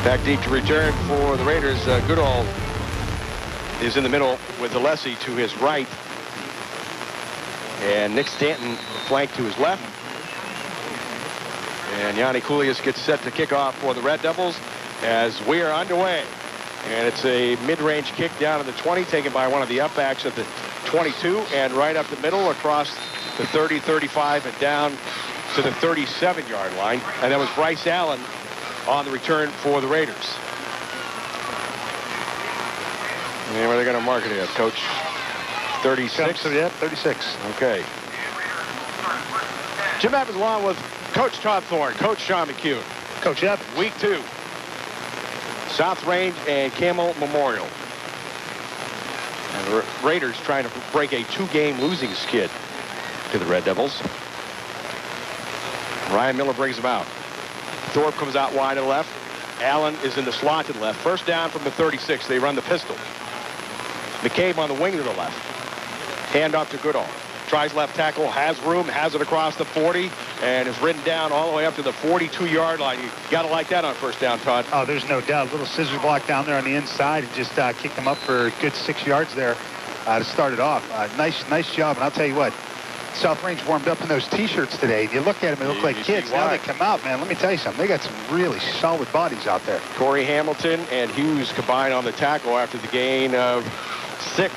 Back deep to return for the Raiders. Goodall is in the middle with Alessi to his right. And Nick Stanton flanked to his left. And Yanni Koulias gets set to kick off for the Red Devils as we are underway. And it's a mid-range kick down to the 20, taken by one of the upbacks at the 22, and right up the middle across the 30, 35, and down to the 37-yard line. And that was Bryce Allen on the return for the Raiders. And where are they going to mark it at, Coach? 36? Yeah, 36. Okay. Jim Evans along with Coach Todd Thorne, Coach Sean McHugh. Coach Evans. Week 2. South Range and Campbell Memorial. And the Raiders trying to break a 2-game losing skid to the Red Devils. Ryan Miller brings them out. Thorpe comes out wide to the left. Allen is in the slot to the left. First down from the 36. They run the pistol. McCabe on the wing to the left. Hand off to Goodall. Tries left tackle, has room, has it across the 40, and is ridden down all the way up to the 42-yard line. You got to like that on first down, Todd. Oh, there's no doubt. A little scissors block down there on the inside and just kicked them up for a good 6 yards there to start it off. Nice job. And I'll tell you what, South Range warmed up in those T-shirts today. You look at them, they look like kids. Now they come out, man. Let me tell you something. They got some really solid bodies out there. Corey Hamilton and Hughes combined on the tackle after the gain of 6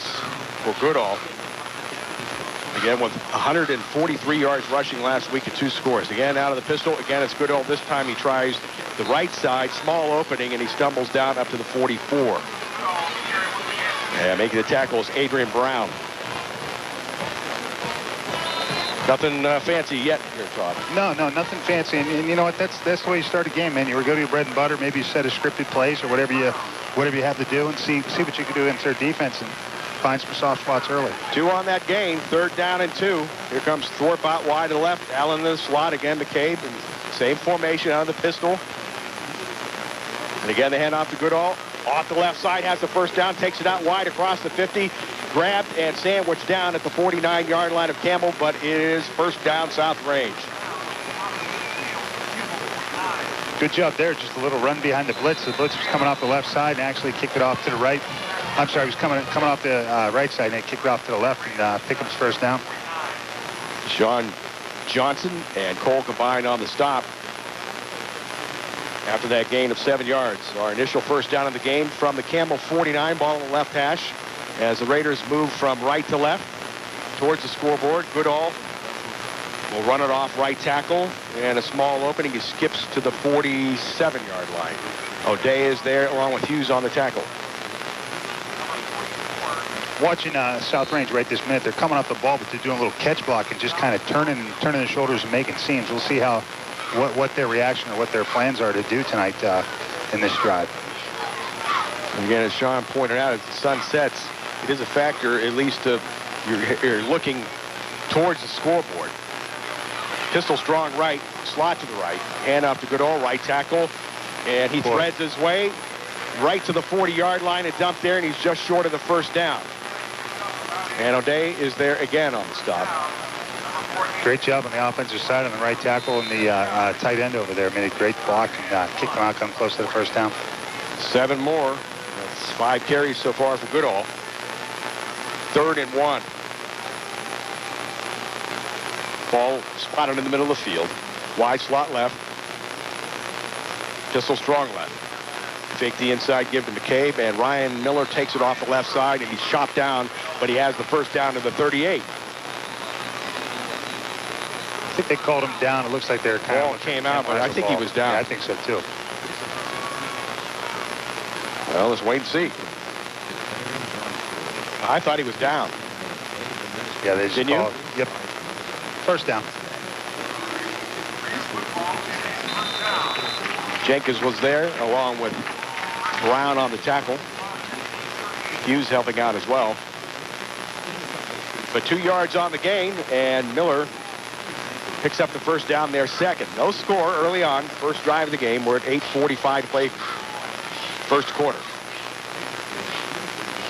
for Goodall. Again, with 143 yards rushing last week and 2 scores. Again, out of the pistol. Again, it's Goodall. This time he tries the right side, small opening, and he stumbles down up to the 44. And making the tackle is Adrian Brown. Nothing fancy yet here, Todd. No, nothing fancy. And you know what? That's the way you start a game, man. You go to your bread and butter. Maybe you set a scripted plays or whatever you have to do, and see what you can do against their defense and find some soft spots early. 2 on that gain. 3rd down and 2. Here comes Thorpe out wide to the left. Allen in the slot again. McCabe and same formation out of the pistol. And again, the handoff to Goodall. Off the left side, has the first down, takes it out wide across the 50. Grabbed and sandwiched down at the 49-yard line of Campbell, but it is first down South Range. Good job there. Just a little run behind the blitz. The blitz was coming off the left side and actually kicked it off to the right. I'm sorry, he was coming off the right side and kicked it off to the left and picked up his first down. Sean Johnson and Cole combined on the stop after that gain of 7 yards. Our initial first down of the game from the Campbell 49, ball on the left hash. As the Raiders move from right to left towards the scoreboard, Goodall will run it off right tackle, and a small opening. He skips to the 47-yard line. O'Day is there along with Hughes on the tackle. Watching South Range right this minute, they're coming off the ball, but they're doing a little catch block and just kind of turning their shoulders and making seams. We'll see what their reaction or what their plans are to do tonight in this drive. And again, as Sean pointed out, as the sun sets, it is a factor, at least you're looking towards the scoreboard. Pistol strong right, slot to the right, hand off to Goodall, right tackle, and he threads his way right to the 40-yard line and dumped there, and he's just short of the first down. And O'Day is there again on the stop. Great job on the offensive side on the right tackle and the tight end over there. Made a great block and kicked him out, come close to the first down. 7 more. That's 5 carries so far for Goodall. 3rd and 1. Ball spotted in the middle of the field. Wide slot left. Pistol strong left. Fake the inside, give to McCabe, and Ryan Miller takes it off the left side, and he's chopped down, but he has the first down to the 38. I think they called him down. It looks like they're kind Ball came out, but I think he was down. Yeah, I think so, too. Well, let's wait and see. I thought he was down. Yeah, they just called. Yep. First down. Jenkins was there, along with Brown on the tackle. Hughes helping out as well. But 2 yards on the gain, and Miller picks up the first down there second. No score early on, first drive of the game. We're at 8:45 to play first quarter.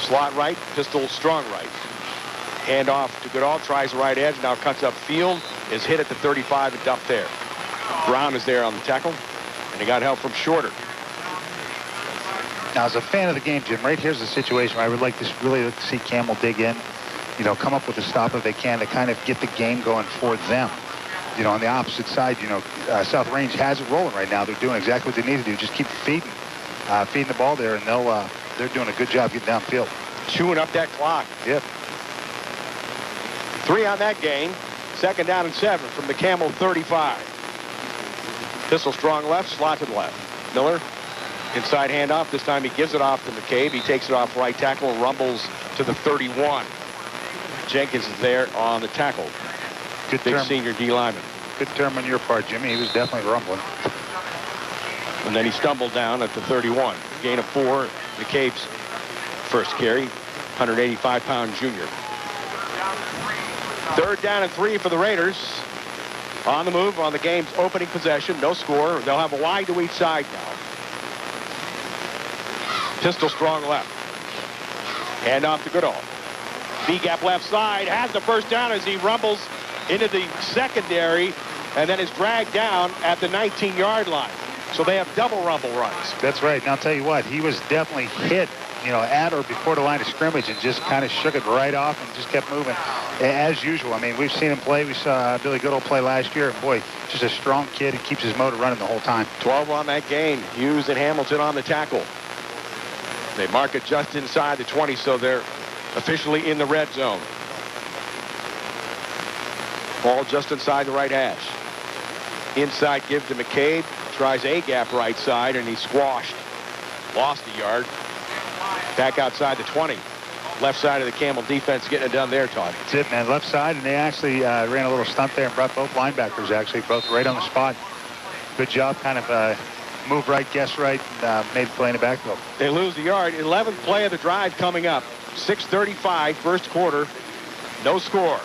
Slot right, pistol strong right. Hand off to Goodall, tries the right edge, now cuts up field, is hit at the 35 and dumped there. Brown is there on the tackle, and he got help from Shorter. Now, as a fan of the game, Jim, right here's the situation where I would really like to see Campbell dig in, come up with a stop if they can to kind of get the game going for them. On the opposite side, South Range has it rolling right now. They're doing exactly what they need to do. Just keep feeding the ball there, and they're doing a good job getting downfield. Chewing up that clock. Yep. 3 on that gain. 2nd down and 7 from the Campbell 35. Pistol strong left, slot to the left. Miller, inside handoff. This time he gives it off to McCabe. He takes it off right tackle, rumbles to the 31. Jenkins is there on the tackle. Good Big term. senior D lineman. Good term on your part, Jimmy. He was definitely rumbling. And then he stumbled down at the 31. Gain of 4. McCabe's first carry. 185-pound junior. 3rd down and 3 for the Raiders. On the move on the game's opening possession. No score. They'll have a wide to each side now. Pistol strong left. Hand off to Goodall. B-gap left side. Has the first down as he rumbles into the secondary and then is dragged down at the 19-yard line. So they have double rumble runs. That's right. And I'll tell you what, he was definitely hit, at or before the line of scrimmage and just kind of shook it right off and just kept moving as usual. I mean, we've seen him play. We saw Billy Goodall play last year. And boy, just a strong kid. He keeps his motor running the whole time. 12 on that gain. Hughes and Hamilton on the tackle. They mark it just inside the 20, so they're officially in the red zone. Ball just inside the right hash. Inside give to McCabe. Tries a gap right side, and he's squashed. Lost a yard. Back outside the 20. Left side of the Campbell defense getting it done there, Todd. That's it, man. Left side, and they actually ran a little stunt there and brought both linebackers, actually, both right on the spot. Good job, kind of move right, guess right, and made the play in the backfield. They lose the yard. 11th play of the drive coming up. 6:35, first quarter. No score.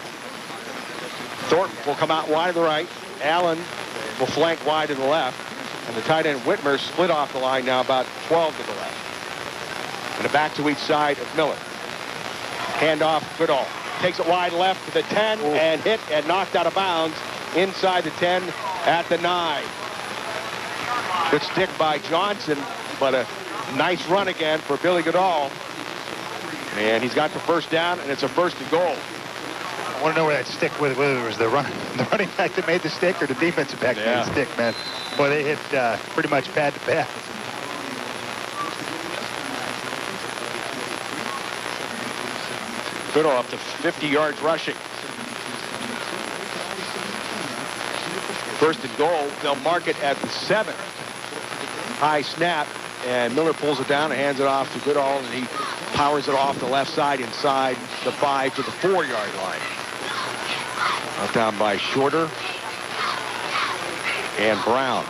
Thornton will come out wide to the right. Allen will flank wide to the left. And the tight end Whitmer split off the line now about 12 to the left. And a back to each side of Miller. Handoff, Goodall. Takes it wide left to the 10 and hit and knocked out of bounds inside the 10 at the 9. Good stick by Johnson, but a nice run again for Billy Goodall. And he's got the first down, and it's a 1st and goal. I want to know where that stick, whether it was the running back that made the stick or the defensive back that made the stick, man. Boy, they hit pretty much pad to pad. Goodall up to 50 yards rushing. 1st and goal. They'll mark it at the 7. High snap, and Miller pulls it down and hands it off to Goodall, and he powers it off the left side inside the 5 to the 4-yard line. Knocked down by Shorter and Brown.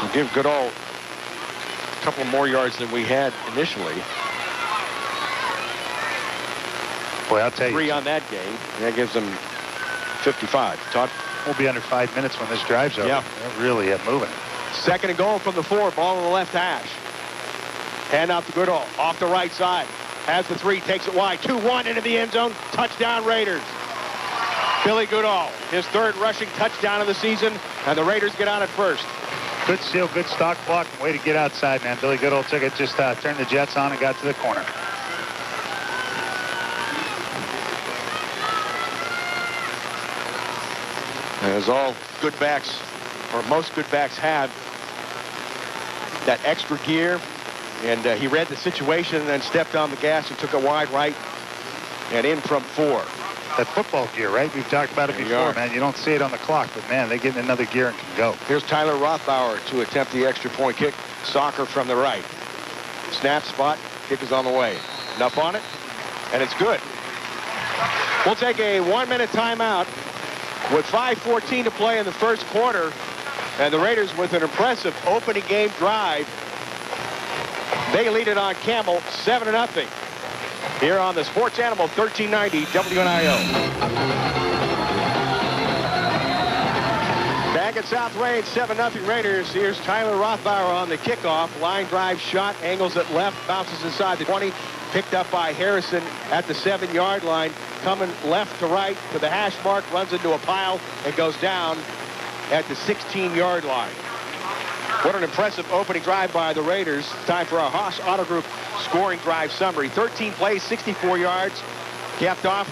We'll give Goodall a couple more yards than we had initially. Boy, I'll tell you. 3 on that game. That gives them 55. Todd? We'll be under 5 minutes when this drive's over. Yeah. They're really moving. 2nd and goal from the 4. Ball on the left hash. Hand out to Goodall. Off the right side. Has the 3. Takes it wide. 2-1 into the end zone. Touchdown Raiders. Billy Goodall. His 3rd rushing touchdown of the season. And the Raiders get out at first. Good seal, good stock block. Way to get outside, man. Billy Goodall took it, just turned the jets on and got to the corner. As all good backs, or most good backs have, that extra gear, and he read the situation and then stepped on the gas and took a wide right and in from 4. That football gear, right? We've talked about it before, man. You don't see it on the clock, but man, they get in another gear and can go. Here's Tyler Rothbauer to attempt the extra point kick. Soccer from the right. Snap spot, kick is on the way. Enough on it, and it's good. We'll take a 1-minute timeout with 5:14 to play in the first quarter, and the Raiders with an impressive opening game drive. They lead it on Campbell 7-0 here on the Sports Animal 1390 WNIO. Back at South Range, 7-0 Raiders. Here's Tyler Rothbauer on the kickoff. Line drive shot, angles it left, bounces inside the 20. Picked up by Harrison at the 7-yard line. Coming left to right to the hash mark, runs into a pile and goes down at the 16-yard line. What an impressive opening drive by the Raiders. Time for our Haas Auto Group scoring drive summary. 13 plays, 64 yards, capped off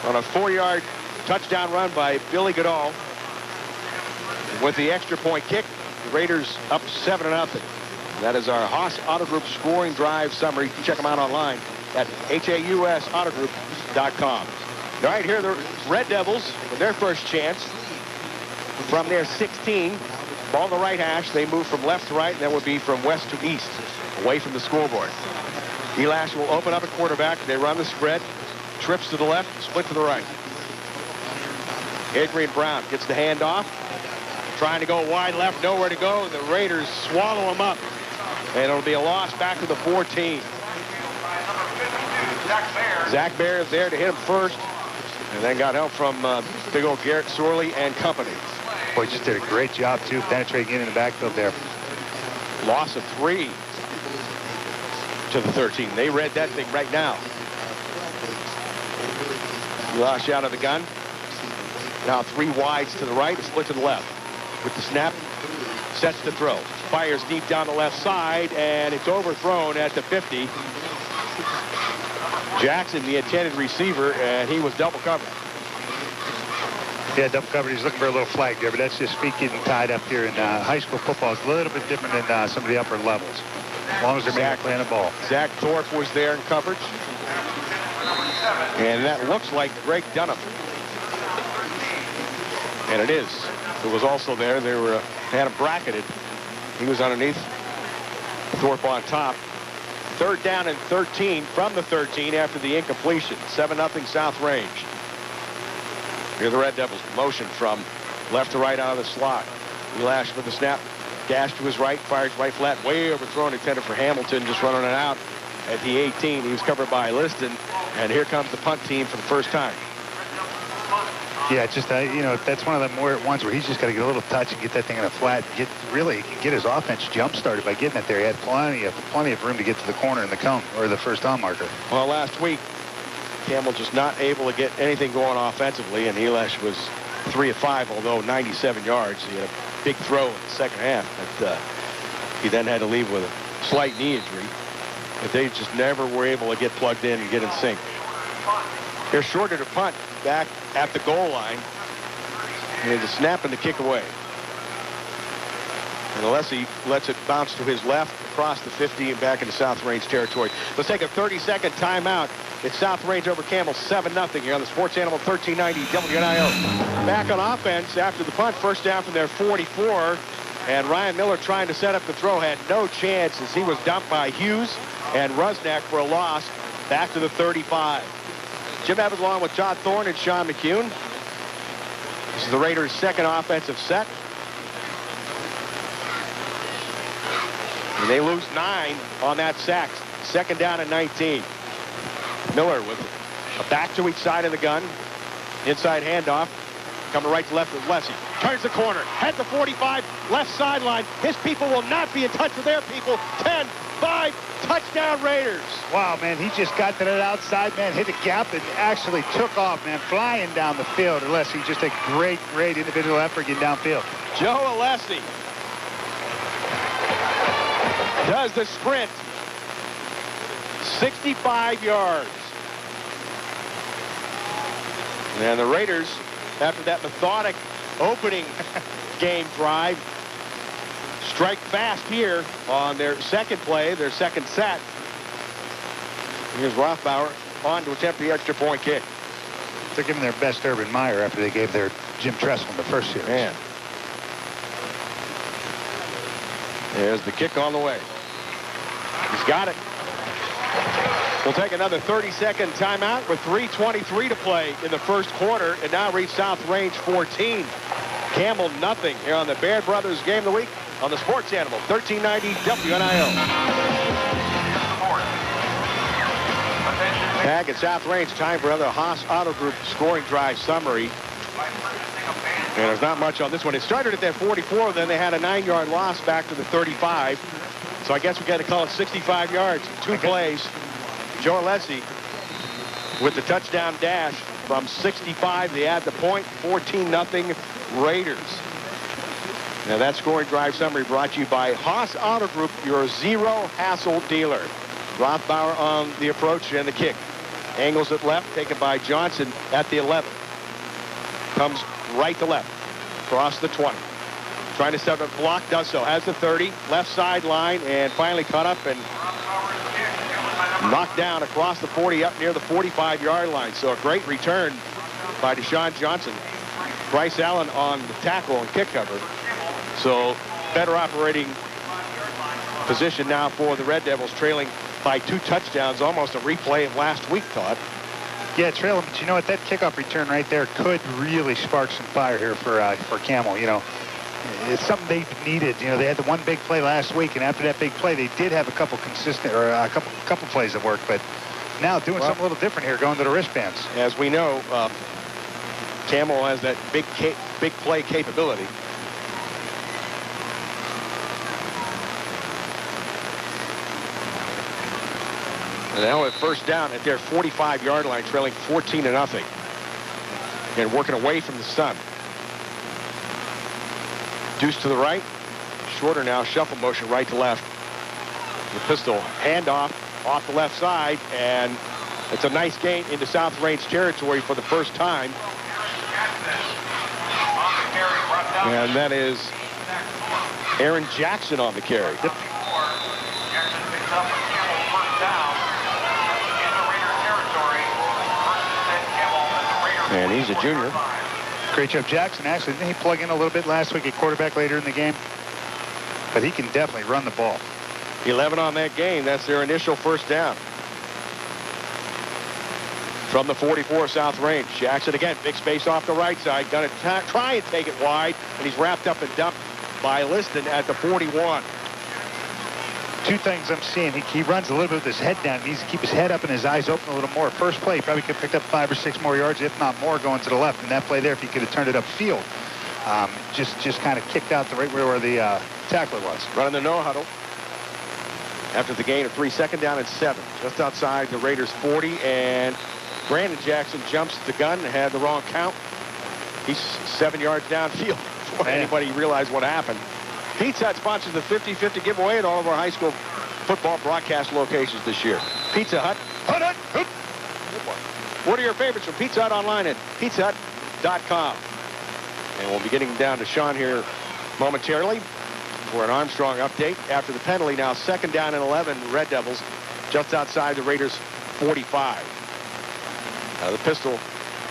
on a 4-yard touchdown run by Billy Goodall. With the extra point kick, the Raiders up 7-0. That is our Haas Auto Group scoring drive summary. You can check them out online at hausautogroup.com. All right, here are the Red Devils with their first chance from their 16. Ball to the right hash. They move from left to right, and that would be from west to east, away from the scoreboard. Elash will open up at quarterback. They run the spread. Trips to the left, split to the right. Adrian Brown gets the handoff. Trying to go wide left, nowhere to go. The Raiders swallow him up. And it'll be a loss back to the 14. Zach Bear is there to hit him first. And then got help from big old Garrett Sorley and company. Boy, just did a great job, too, penetrating in the backfield there. Loss of 3 to the 13. They read that thing right now. Elash out of the gun. Now 3 wides to the right, a split to the left. With the snap, sets to throw. Fires deep down the left side, and it's overthrown at the 50. Jackson, the intended receiver, and he was double covered. Yeah, double covered. He's looking for a little flag there, but that's just feet getting tied up here in high school football. It's a little bit different than some of the upper levels, as long as they're making playing the ball. Zach Thorpe was there in coverage. And that looks like Greg Dunham. And it is. It was also there. They had him bracketed. He was underneath. Thorpe on top. 3rd down and 13 from the 13 after the incompletion. 7-0 South Range. Here the Red Devils motion from left to right out of the slot. Elash with the snap. Dash to his right. Fires right flat. Way overthrown. Intended for Hamilton. Just running it out at the 18. He was covered by Liston. And here comes the punt team for the first time. Yeah, just, you know, that's one of the ones where he's just got to get a little touch and get that thing in a flat. He can get his offense jump-started by getting it there. He had plenty of room to get to the corner in the cone, or the first down marker. Well, last week, Campbell just not able to get anything going offensively, and Elash was 3 of 5, although 97 yards. He had a big throw in the second half, but he then had to leave with a slight knee injury. But they just never were able to get plugged in and get in sync. They're shorter to punt back at the goal line. And the snap and the kick away. And Alessi lets it bounce to his left, across the 50 and back into South Range territory. Let's take a 30-second timeout. It's South Range over Campbell, 7-0 here on the Sports Animal 1390 WNIO. Back on offense after the punt, first down from their 44. And Ryan Miller trying to set up the throw had no chance as he was dumped by Hughes and Rusnak for a loss back to the 35. Jim Evans along with Todd Thorne and Sean McCune. This is the Raiders' second offensive set. And they lose 9 on that sack. 2nd down and 19. Miller with a back to each side of the gun. Inside handoff. Coming right to left with Lessie. Turns the corner. Head to 45. Left sideline. His people will not be in touch with their people. 10, 5. Touchdown Raiders. Wow, man, he just got to that outside, man, hit a gap and actually took off, man, flying down the field. Alessi, just a great individual effort getting downfield. Joe Alessi does the sprint. 65 yards. And the Raiders, after that methodic opening game drive, strike fast here on their second play, their second set. Here's Rothbauer on to attempt the extra point kick. They're giving their best Urban Meyer after they gave their Jim Tressel in the first series. Man. There's the kick on the way. He's got it. We'll take another 30-second timeout with 3:23 to play in the first quarter, and now reach South Range 14. Campbell nothing here on the Baird Brothers Game of the Week on the Sports Animal 1390 WNIO. Back at South Range, time for another Haas Auto Group scoring drive summary. And there's not much on this one. It started at that 44, then they had a 9-yard loss back to the 35. So I guess we got to call it 65 yards, 2 plays. Joe Alessi with the touchdown dash from 65. They add the point, 14-0 Raiders. Now that scoring drive summary brought to you by Haas Auto Group, your zero hassle dealer. Rothbauer on the approach and the kick. Angles at left, taken by Johnson at the 11. Comes right to left, across the 20. Trying to set up a block, does so. Has the 30, left sideline, and finally caught up and knocked down across the 40 up near the 45-yard line. So a great return by Deshaun Johnson. Bryce Allen on the tackle and kick cover. So better operating position now for the Red Devils, trailing by 2 touchdowns, almost a replay of last week, Todd. Yeah, trailing, but you know what? That kickoff return right there could really spark some fire here for Campbell. You know, it's something they've needed. You know, they had the one big play last week, and after that big play, they did have a couple consistent, or a couple plays that worked, but now doing something a little different here, going to the wristbands. As we know, Campbell has that big play capability. And now at first down at their 45-yard line, trailing 14-0. And working away from the sun. Deuce to the right. Shorter now, shuffle motion right to left. The pistol handoff off the left side, and it's a nice gain into South Range territory for the first time. And that is Aaron Jackson on the carry. Yep. And he's a junior. Great job, Jackson. Actually, didn't he plug in a little bit last week at quarterback later in the game? But he can definitely run the ball. 11 on that game. That's their initial first down. From the 44 South Range. Jackson again, big space off the right side. Gonna try and take it wide, and he's wrapped up and dumped by Liston at the 41. Two things I'm seeing. He runs a little bit with his head down. He needs to keep his head up and his eyes open a little more. First play, he probably could have picked up 5 or 6 more yards, if not more, going to the left. And that play there, if he could have turned it upfield, just kind of kicked out the right where the tackler was. Running the no huddle. After the gain of 3, second down and 7. Just outside the Raiders 40, and Brandon Jackson jumps the gun and had the wrong count. He's 7 yards downfield before anybody realized what happened. Pizza Hut sponsors the 50-50 giveaway at all of our high school football broadcast locations this year. Pizza Hut. What are your favorites from Pizza Hut online at pizzahut.com? And we'll be getting down to Sean here momentarily for an Armstrong update. After the penalty, now second down and 11, Red Devils just outside the Raiders 45. The pistol,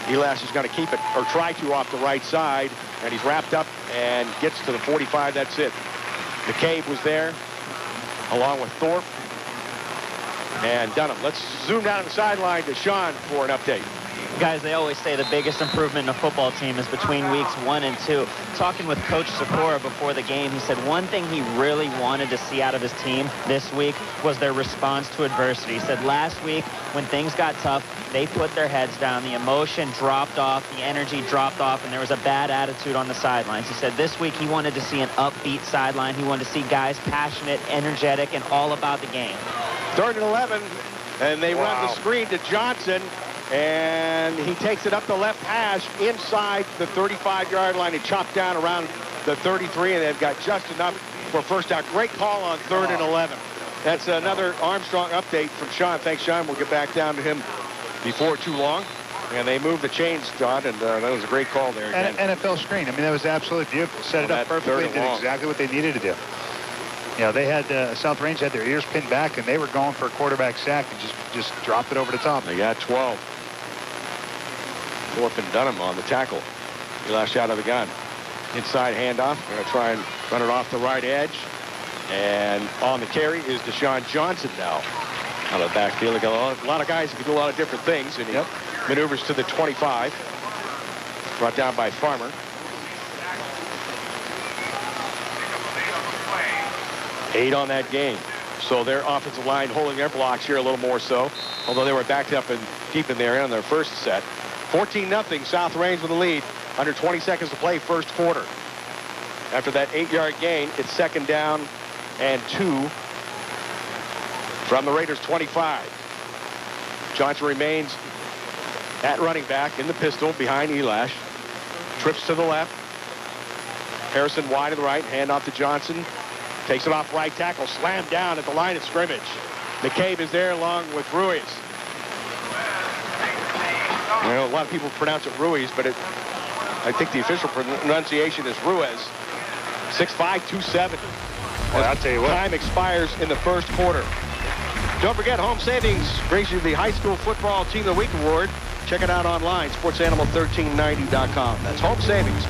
Elash is going to keep it, or try to, off the right side, and he's wrapped up and gets to the 45. That's it. McCabe was there, along with Thorpe and Dunham. Let's zoom down the sideline to Sean for an update. Guys, they always say the biggest improvement in a football team is between weeks 1 and 2. Talking with Coach Sikora before the game, he said one thing he really wanted to see out of his team this week was their response to adversity. He said last week, when things got tough, they put their heads down. The emotion dropped off, the energy dropped off, and there was a bad attitude on the sidelines. He said this week he wanted to see an upbeat sideline. He wanted to see guys passionate, energetic, and all about the game. 3rd and 11, and they run the screen to Johnson. And he takes it up the left hash inside the 35-yard line and chopped down around the 33, and they've got just enough for first down. Great call on 3rd and 11. That's another Armstrong update from Sean. Thanks, Sean. We'll get back down to him before too long. And they moved the chains, Todd, and that was a great call there. And NFL screen. I mean, that was absolutely beautiful. Set it up perfectly, did exactly what they needed to do. You know, they had South Range had their ears pinned back, and they were going for a quarterback sack and just dropped it over the top. They got 12. Thorpe and Dunham on the tackle. He last out of the gun. Inside handoff. Going to try and run it off the right edge. And on the carry is Deshaun Johnson now. Out of the backfield. They got a lot of guys who can do a lot of different things. And he maneuvers to the 25. Brought down by Farmer. 8 on that game. So their offensive line holding their blocks here a little more so. Although they were backed up and deep in there on their first set. 14-0, South Range with the lead. Under 20 seconds to play, first quarter. After that 8-yard gain, it's second down and 2 from the Raiders 25. Johnson remains at running back in the pistol behind Elash. Trips to the left. Harrison wide to the right, hand off to Johnson. Takes it off right tackle, slammed down at the line of scrimmage. McCabe is there along with Ruiz. You know, a lot of people pronounce it Ruiz, but I think the official pronunciation is Ruiz. 6'5", 270. Well, I'll tell you what. Time expires in the first quarter. Don't forget, Home Savings brings you the High School Football Team of the Week Award. Check it out online, sportsanimal1390.com. That's Home Savings.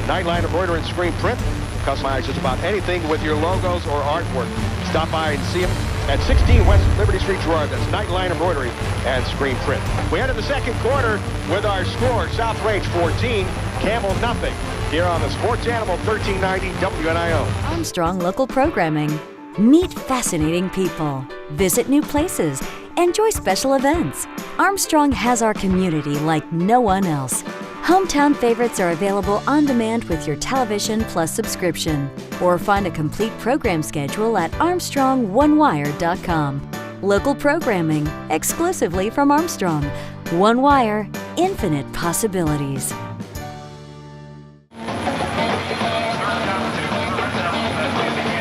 Nightline embroidery and screen print. Customize just about anything with your logos or artwork. Stop by and see them at 16 West Liberty Street, Girard. That's Nightline embroidery and screen print. We enter the second quarter with our score. South Range 14, Campbell nothing. Here on the Sports Animal 1390 WNIO. Armstrong Local Programming. Meet fascinating people. Visit new places. Enjoy special events. Armstrong has our community like no one else. Hometown favorites are available on demand with your television plus subscription. Or find a complete program schedule at ArmstrongOneWire.com. Local programming, exclusively from Armstrong. One Wire, infinite possibilities.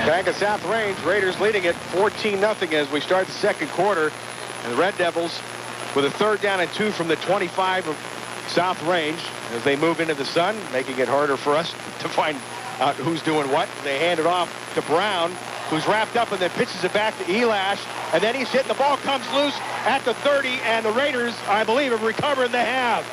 Back at South Range, Raiders leading it 14-0 as we start the second quarter. And the Red Devils with a 3rd down and 2 from the 25 of South Range as they move into the sun, making it harder for us to find out who's doing what. They hand it off to Brown, who's wrapped up and then pitches it back to Elash. And then he's hitting, the ball comes loose at the 30, and the Raiders, I believe, have recovered, and they have.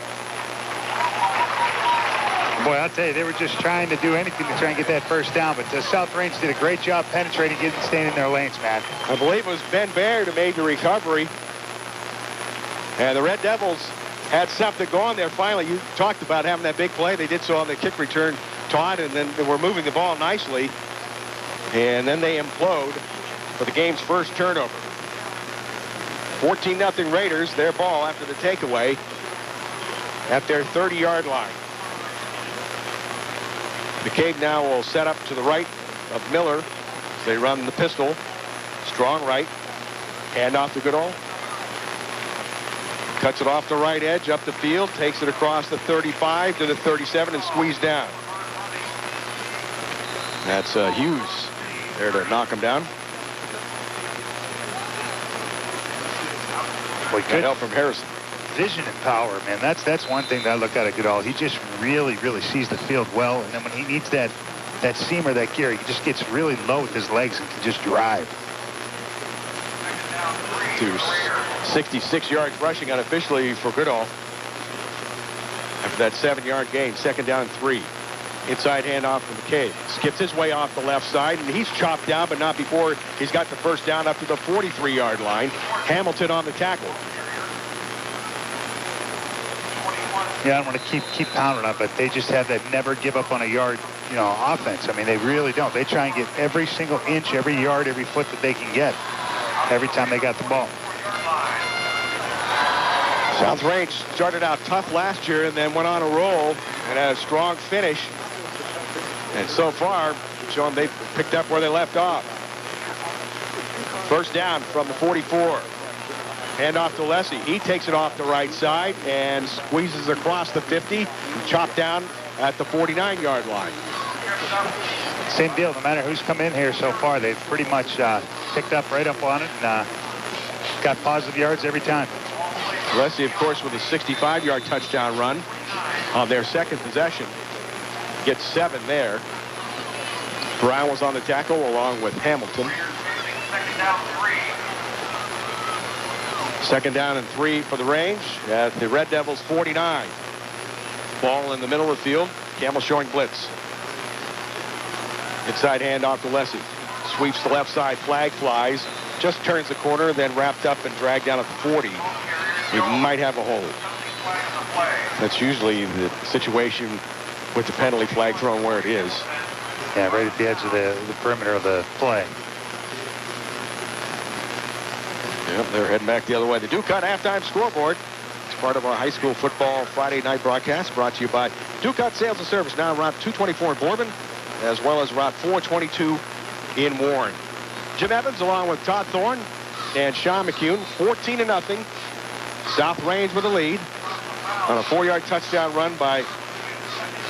Boy, I'll tell you, they were just trying to do anything to try and get that first down, but the South Range did a great job penetrating, getting, staying in their lanes, man. I believe it was Ben Baird who made the recovery. And the Red Devils had something going there finally. You talked about having that big play. They did so on the kick return, Todd, and then they were moving the ball nicely. And then they implode for the game's first turnover. 14-0 Raiders, their ball after the takeaway at their 30-yard line. McCabe now will set up to the right of Miller as they run the pistol. Strong right. Hand off to Goodall. Cuts it off the right edge, up the field, takes it across the 35 to the 37 and squeezed down. That's Hughes there to knock him down. Boy, good help from Harrison. Vision and power, man. That's one thing that I look at Goodall. He just really sees the field well, and then when he needs that seam or that gear, he just gets really low with his legs and can just drive. 66 yards rushing unofficially for Goodall after that 7-yard gain. 2nd down and 3. Inside handoff from McCabe. Skips his way off the left side, and he's chopped down, but not before he's got the first down up to the 43-yard line. Hamilton on the tackle. Yeah, I don't want to keep pounding on, but they just have that never give up on a yard, offense. I mean, they really don't. They try and get every single inch, every yard, every foot that they can get every time they got the ball. South Range started out tough last year and then went on a roll and had a strong finish. And so far, showing they've picked up where they left off. First down from the 44. Hand off to Lessie. He takes it off the right side and squeezes across the 50. Chopped down at the 49-yard line. Same deal. No matter who's come in here so far, they've pretty much picked up right up on it and got positive yards every time. Lessie, of course, with a 65-yard touchdown run on their second possession. Gets 7 there. Brown was on the tackle along with Hamilton. 2nd down and 3 for the Range at the Red Devils 49. Ball in the middle of the field. Campbell showing blitz. Inside handoff to Lessie. Sweeps the left side, flag flies. Just turns the corner, then wrapped up and dragged down at the 40. He might have a hold. That's usually the situation with the penalty flag thrown where it is. Yeah, right at the edge of the perimeter of the play. Yep, they're heading back the other way. The Ducat halftime scoreboard. It's part of our high school football Friday night broadcast brought to you by Ducat Sales and Service, now Route 224 in Boardman, as well as Route 422 in Warren. Jim Evans along with Todd Thorne and Sean McCune, 14-0. South Range with the lead on a 4-yard touchdown run by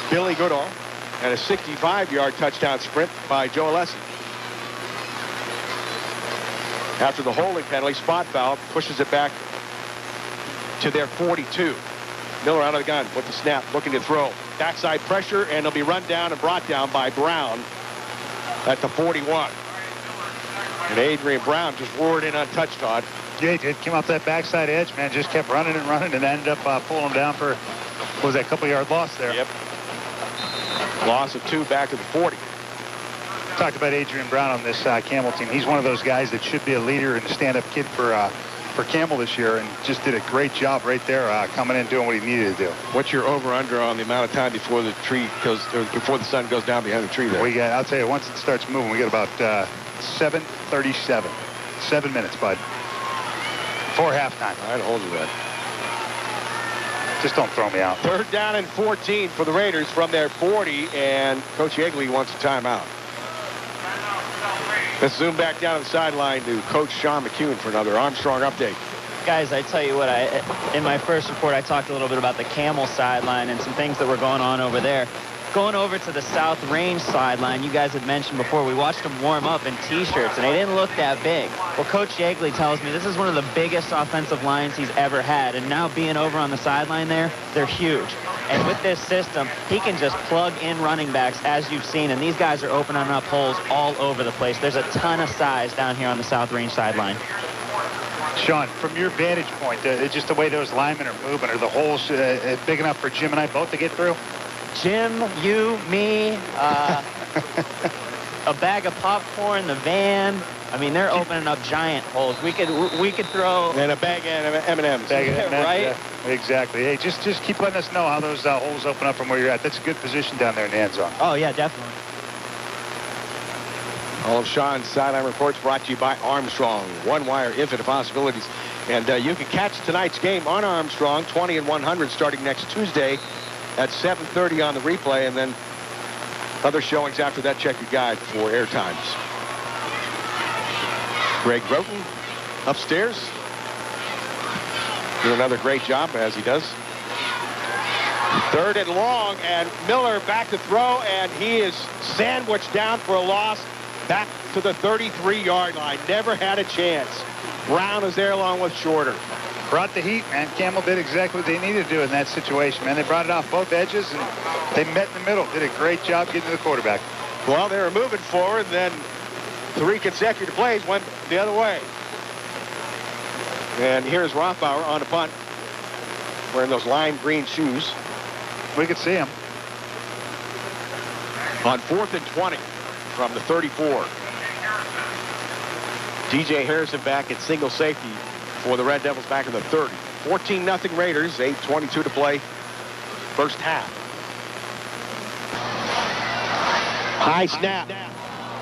Billy Goodall. and a 65-yard touchdown sprint by Joe Alessi. After the holding penalty, spot foul, pushes it back to their 42. Miller out of the gun with the snap, looking to throw. Backside pressure, and they'll be run down and brought down by Brown at the 41. And Adrian Brown just roared in untouched, Todd. Yeah, he did. Came off that backside edge, man. Just kept running and running and ended up pulling him down for, what was that, couple-yard loss there? Yep. Loss of 2 back to the 40. Talked about Adrian Brown on this Campbell team. He's one of those guys that should be a leader and a stand-up kid for Campbell this year, and just did a great job right there, coming in doing what he needed to do. What's your over/under on the amount of time before the tree goes, or before the sun goes down behind the tree there? We got, I'll tell you, once it starts moving, we got about 7:37. 7 minutes, bud. Before halftime. I'd hold you that. Just don't throw me out. 3rd down and 14 for the Raiders from their 40, and Coach Yeagley wants a timeout. Let's zoom back down to the sideline to Coach Sean McCune for another Armstrong update. Guys, I tell you what, in my first report, I talked a little bit about the Camel sideline and some things that were going on over there. Going over to the South Range sideline, you guys had mentioned before, we watched them warm up in T-shirts, and they didn't look that big. Well, Coach Yeagley tells me this is one of the biggest offensive lines he's ever had, and now being over on the sideline there, they're huge. And with this system, he can just plug in running backs, as you've seen, and these guys are opening up holes all over the place. There's a ton of size down here on the South Range sideline. Sean, from your vantage point, just the way those linemen are moving, are the holes big enough for Jim and I both to get through? Jim, you, me, a bag of popcorn, the van. I mean, they're opening up giant holes. We could throw... And a bag of M&Ms. Bag of M&Ms, right? Yeah, exactly. Hey, just keep letting us know how those holes open up from where you're at. That's a good position down there in the end zone. Oh, yeah, definitely. All of Sean's sideline reports brought to you by Armstrong. One wire, infinite possibilities. And you can catch tonight's game on Armstrong, 20 and 100, starting next Tuesday at 7:30 on the replay, and then other showings after that. Check your guide for air times. Greg Groten upstairs. Do another great job, as he does. 3rd and long, and Miller back to throw, and he is sandwiched down for a loss back to the 33-yard line. Never had a chance. Brown is there along with Shorter. Brought the heat, man. Campbell did exactly what they needed to do in that situation, man. They brought it off both edges, and they met in the middle. Did a great job getting to the quarterback. Well, they were moving forward, then 3 consecutive plays went the other way. And here's Rothbauer on the punt, wearing those lime green shoes. We could see him. On 4th and 20 from the 34. DJ Harrison back at single safety for the Red Devils back in the 30. 14-0 Raiders, 8:22 to play, first half. High snap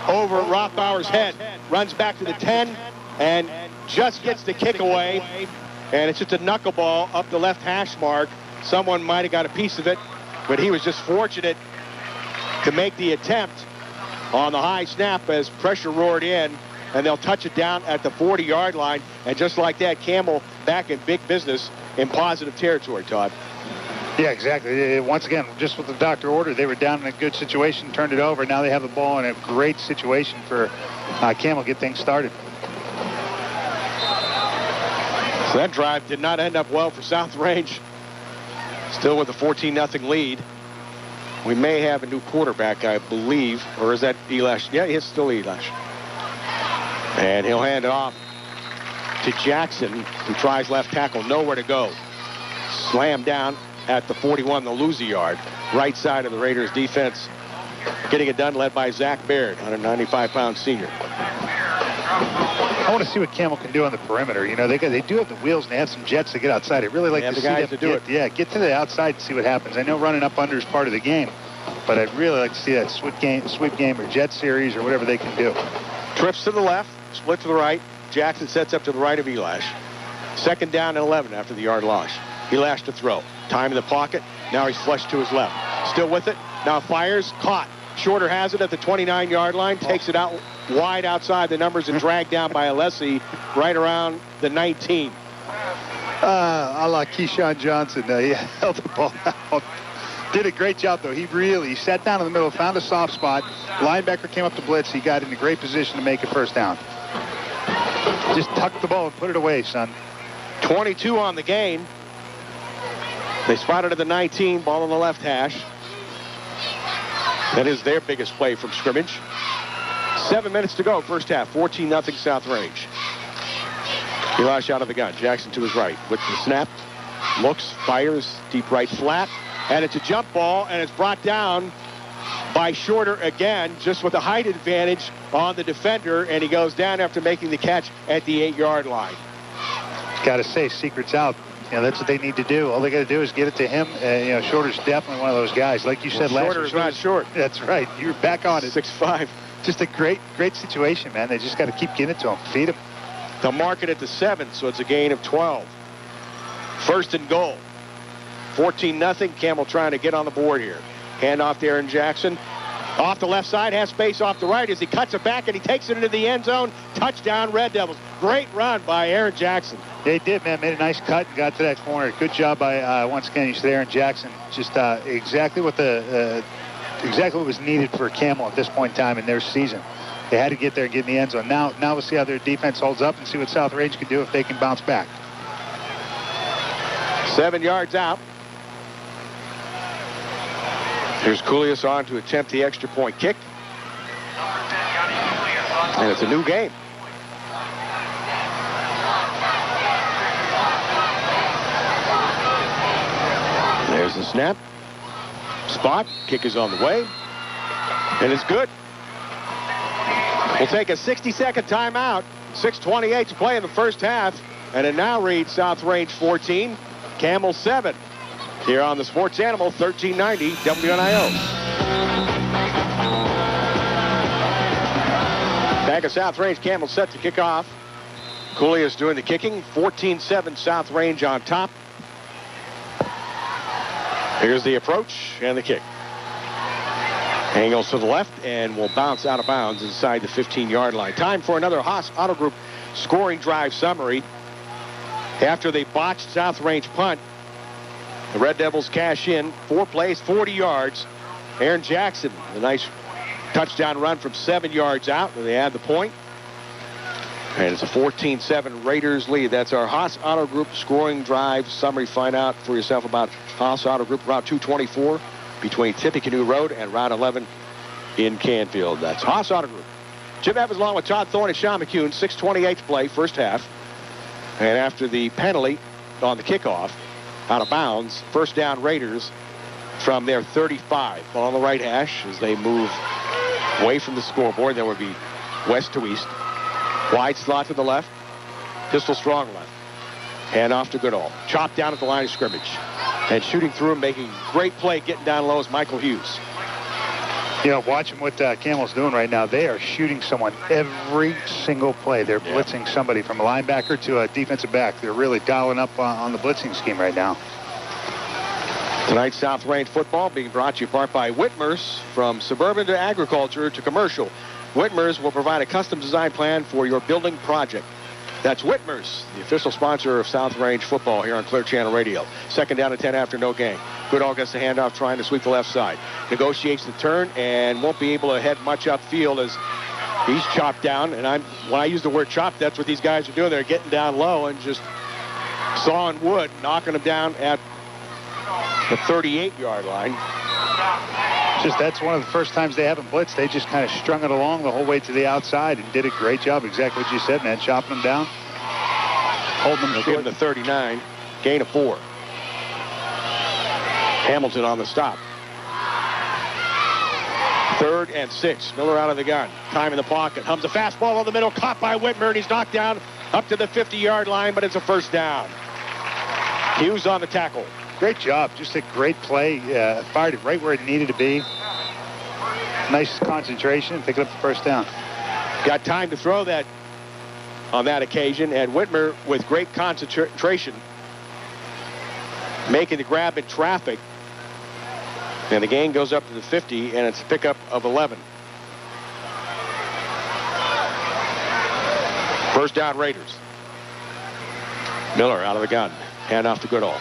over Rothbauer's head. Runs back to the 10 and just gets the kick away. And it's just a knuckleball up the left hash mark. Someone might have got a piece of it, but he was just fortunate to make the attempt on the high snap as pressure roared in. And they'll touch it down at the 40-yard line. And just like that, Campbell back in big business in positive territory, Todd. Yeah, exactly. Once again, just what the doctor ordered, they were down in a good situation, turned it over. Now they have the ball in a great situation for Campbell to get things started. So that drive did not end up well for South Range. Still with a 14-0 lead. We may have a new quarterback, I believe. Or is that Elash? Yeah, it's still Elash. And he'll hand it off to Jackson, who tries left tackle, nowhere to go. Slammed down at the 41, they'll lose a yard. Right side of the Raiders defense getting it done, led by Zach Baird, 195-pound senior. I want to see what Campbell can do on the perimeter. You know, they do have the wheels and they have some jets to get outside. I'd really like to see them get to the outside and see what happens. I know running up under is part of the game, but I'd really like to see that sweep game or jet series or whatever they can do. Trips to the left, split to the right. Jackson sets up to the right of Elash. 2nd down and 11 after the yard loss. Elash to throw. Time in the pocket. Now he's flushed to his left. Still with it. Now fires. Caught. Shorter has it at the 29-yard line. Takes it out wide outside the numbers and dragged down by Alessi right around the 19. A la Keyshawn Johnson. He held the ball out Did a great job, though. He sat down in the middle, found a soft spot. Linebacker came up to blitz. He got in a great position to make a first down. Just tuck the ball and put it away, son. 22 on the game. They spotted at the 19, ball on the left hash. That is their biggest play from scrimmage. 7 minutes to go, first half, 14-0 South Range. Elash out of the gun. Jackson to his right with the snap. Looks, fires, deep right flat. And it's a jump ball, and it's brought down by Shorter again, just with a height advantage on the defender, and he goes down after making the catch at the 8-yard line. Got to say, secret's out. You know, that's what they need to do. All they got to do is get it to him. You know, Shorter's definitely one of those guys. Like you said last year. Shorter's not short. That's right. You're back on it. 6'5". Just a great situation, man. They just got to keep getting it to him. Feed him. They'll mark it at the 7, so it's a gain of 12. First and goal. 14-0. Campbell trying to get on the board here. Hand off to Aaron Jackson. Off the left side, has space off the right as he cuts it back and he takes it into the end zone. Touchdown, Red Devils. Great run by Aaron Jackson. They did, man. Made a nice cut and got to that corner. Good job by, once again, you said Aaron Jackson. Just exactly what was needed for Campbell at this point in time in their season. They had to get there and get in the end zone. Now we'll see how their defense holds up and see what South Range can do if they can bounce back. 7 yards out. Here's Coolius on to attempt the extra point kick. And it's a new game. There's the snap. Spot. Kick is on the way. And it's good. We'll take a 60-second timeout. 6:28 to play in the first half. And it now reads South Range 14, Campbell 7. Here on the Sports Animal, 1390 WNIO. Back at South Range, Campbell set to kick off. Coolius doing the kicking. 14-7 South Range on top. Here's the approach and the kick. Angles to the left and will bounce out of bounds inside the 15-yard line. Time for another Haas Auto Group scoring drive summary. After they botched South Range punt, the Red Devils cash in. 4 plays, 40 yards. Aaron Jackson, a nice touchdown run from 7 yards out, and they add the point. And it's a 14-7 Raiders lead. That's our Haas Auto Group scoring drive summary. Find out for yourself about Haas Auto Group, Route 224 between Tippecanoe Road and Route 11 in Canfield. That's Haas Auto Group. Jim Evans along with Todd Thorne and Sean McCune. 6:28 to play, first half. And after the penalty on the kickoff, out of bounds, first down Raiders from their 35. Ball on the right hash as they move away from the scoreboard. There would be west to east. Wide slot to the left. Pistol strong left. Hand off to Goodall. Chopped down at the line of scrimmage. And shooting through him, making great play, getting down low is Michael Hughes. You know, watching what Campbell's doing right now, they are shooting someone every single play. They're blitzing somebody from a linebacker to a defensive back. They're really dialing up on the blitzing scheme right now. Tonight's South Range football being brought to you in part by Whitmer's. From suburban to agriculture to commercial, Whitmer's will provide a custom design plan for your building project. That's Whitmer's, the official sponsor of South Range football here on Clear Channel Radio. Second down and 10 after no gain. Goodall gets the handoff trying to sweep the left side. Negotiates the turn and won't be able to head much upfield as he's chopped down. And when I use the word chopped, that's what these guys are doing. They're getting down low and just sawing wood, knocking them down at the 38-yard line. That's one of the first times they haven't blitzed. They just kind of strung it along the whole way to the outside and did a great job. Exactly what you said, man. Chopping them down, holding them short. Give them the 39, gain of 4. Hamilton on the stop. 3rd and 6. Miller out of the gun. Time in the pocket. Hums a fastball in the middle. Caught by Whitmer, and he's knocked down up to the 50-yard line, but it's a first down. Hughes on the tackle. Great job. Just a great play. Fired it right where it needed to be. Nice concentration. Pick up the first down. Got time to throw that on that occasion, and Whitmer with great concentration making the grab in traffic. And the gain goes up to the 50, and it's a pickup of 11. First down Raiders. Miller out of the gun. Hand off to Goodall.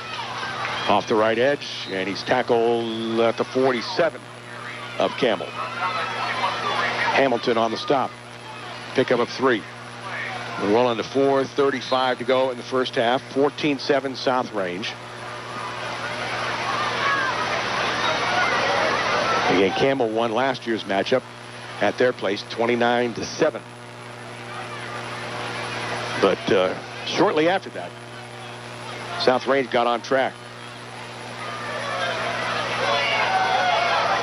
Off the right edge, and he's tackled at the 47 of Campbell. Hamilton on the stop. Pickup of 3. We're well into 4:35 to go in the first half. 14-7 South Range. Again, Campbell won last year's matchup at their place, 29-7. But shortly after that, South Range got on track.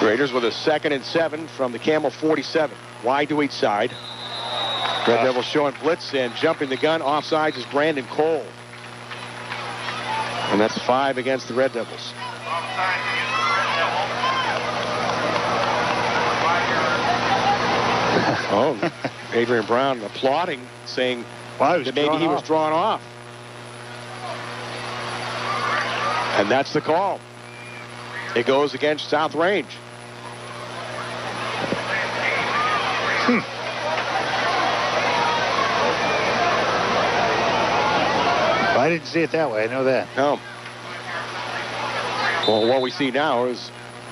Raiders with a 2nd and 7 from the Campbell 47. Wide to each side. Red Devils showing blitz and jumping the gun. Offsides is Brandon Cole. And that's 5 against the Red Devils. Oh, Adrian Brown applauding, saying that maybe he was drawn off. And that's the call. It goes against South Range. I didn't see it that way. I know that. No. Well, what we see now is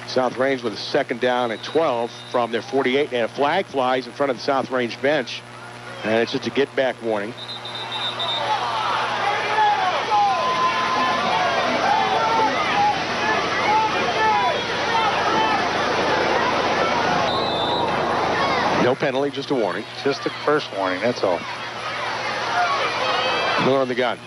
South Range with a 2nd down and 12 from their 48, and a flag flies in front of the South Range bench, and it's just a get-back warning. No penalty, just a warning. Just the first warning, that's all. Miller on the gun.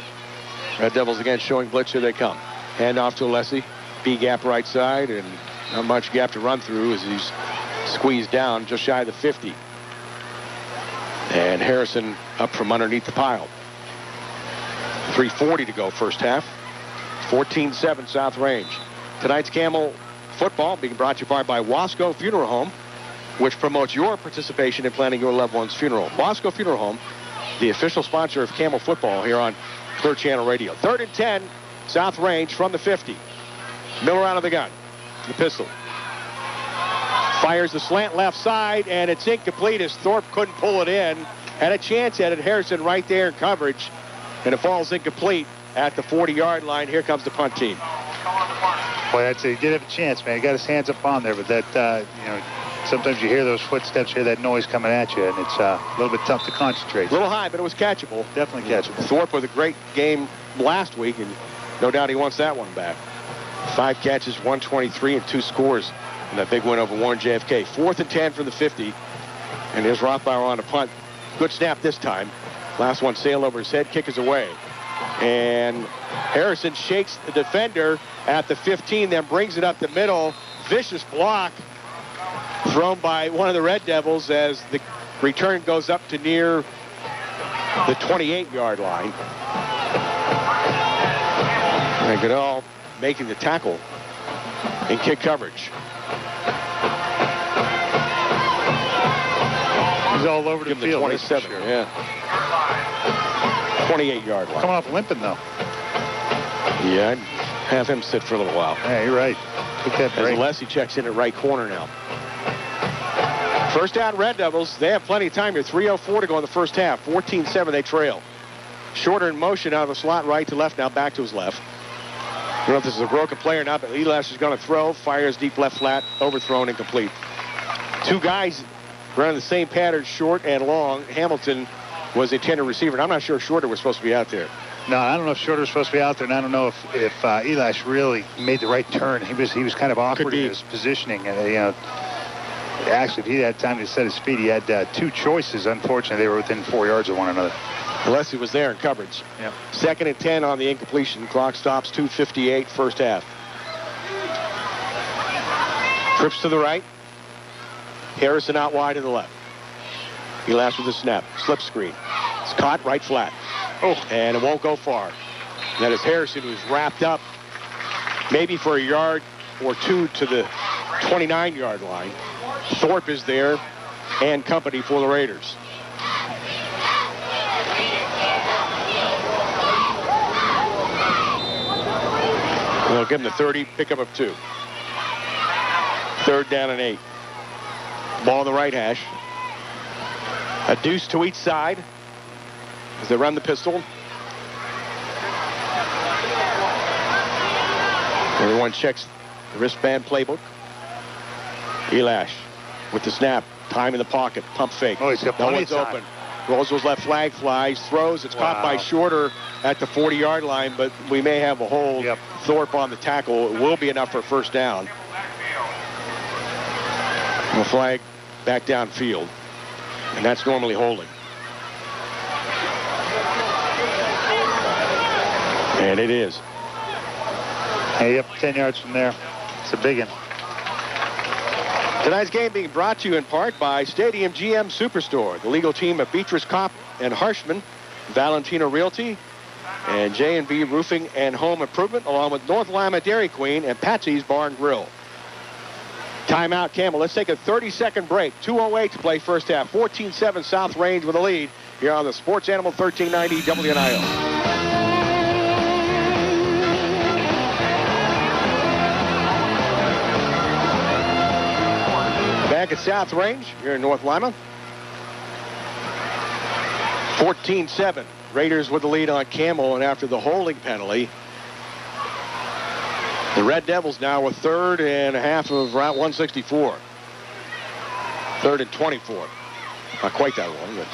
Red Devils again showing blitz. Here they come. Hand off to Alessi. B gap right side, and not much gap to run through as he's squeezed down just shy of the 50. And Harrison up from underneath the pile. 3:40 to go first half. 14-7 South Range. Tonight's Campbell football being brought to you by Wasco Funeral Home, which promotes your participation in planning your loved one's funeral. Wasco Funeral Home, the official sponsor of Campbell football here on Clear Channel Radio. 3rd and 10, South Range from the 50. Miller out of the gun. The pistol. Fires the slant left side, and it's incomplete as Thorpe couldn't pull it in. Had a chance at it. Harrison right there in coverage, and it falls incomplete at the 40-yard line. Here comes the punt team. Boy, I'd say he did have a chance, man. He got his hands up on there, but that, sometimes you hear those footsteps, hear that noise coming at you, and it's a little bit tough to concentrate. A little high, but it was catchable. Definitely catchable. Thorpe with a great game last week, and no doubt he wants that one back. 5 catches, 123, and 2 scores in that big win over Warren JFK. 4th and 10 from the 50, and here's Rothbauer on a punt. Good snap this time. Last one sailed over his head, kick is away. And Harrison shakes the defender at the 15, then brings it up the middle. Vicious block thrown by one of the Red Devils as the return goes up to near the 28-yard line. And Goodall making the tackle in kick coverage. He's all over the field. 27, sure. Yeah. 28-yard line. Coming off limping, though. Yeah, I'd have him sit for a little while. Yeah, you're right. Took that break. As Alessi checks in at right corner now. First down, Red Devils. They have plenty of time here. 3:04 to go in the first half. 14-7, they trail. Shorter in motion out of the slot, right to left, now back to his left. I don't know if this is a broken play or not, but Elias is going to throw. Fires deep left flat, overthrown, incomplete. 2 guys running the same pattern, short and long. Hamilton was the intended receiver, and I'm not sure Shorter was supposed to be out there. No, I don't know if Shorter was supposed to be out there, and I don't know if Elias really made the right turn. He was kind of awkward in his positioning, and actually, if he had time to set his feet, he had 2 choices. Unfortunately, they were within 4 yards of one another. Alessi was there in coverage. Yep. 2nd and 10 on the incompletion. Clock stops 2:58 first half. Trips to the right. Harrison out wide to the left. He laughs with the snap. Slip screen. It's caught right flat. Oh, and it won't go far. That is Harrison, who's wrapped up maybe for a yard or 2 to the 29-yard line. Thorpe is there and company for the Raiders. They'll give him the 30, pickup of 2. 3rd down and 8. Ball on the right hash. A deuce to each side as they run the pistol. Everyone checks the wristband playbook. Elash with the snap. Time in the pocket. Pump fake. Oh, he's got plenty of time. Open. Rolls those left flag, flies, throws. It's caught by Shorter at the 40-yard line, but we may have a hold. Yep. Thorpe on the tackle. It will be enough for a first down. The flag back downfield, and that's normally holding. And it is. Hey, yep, 10 yards from there. It's a big one. Tonight's game being brought to you in part by Stadium GM Superstore, the legal team of Beatrice Kopp and Harshman, Valentino Realty, and J&B Roofing and Home Improvement, along with North Lima Dairy Queen and Patsy's Bar and Grill. Timeout, Campbell. Let's take a 30-second break. 2:08 to play first half. 14-7 South Range with a lead here on the Sports Animal 1390 WNIO. Back at South Range here in North Lima. 14-7. Raiders with the lead on Campbell, and after the holding penalty, the Red Devils now with 3rd and a half of Route 164. 3rd and 24. Not quite that long, but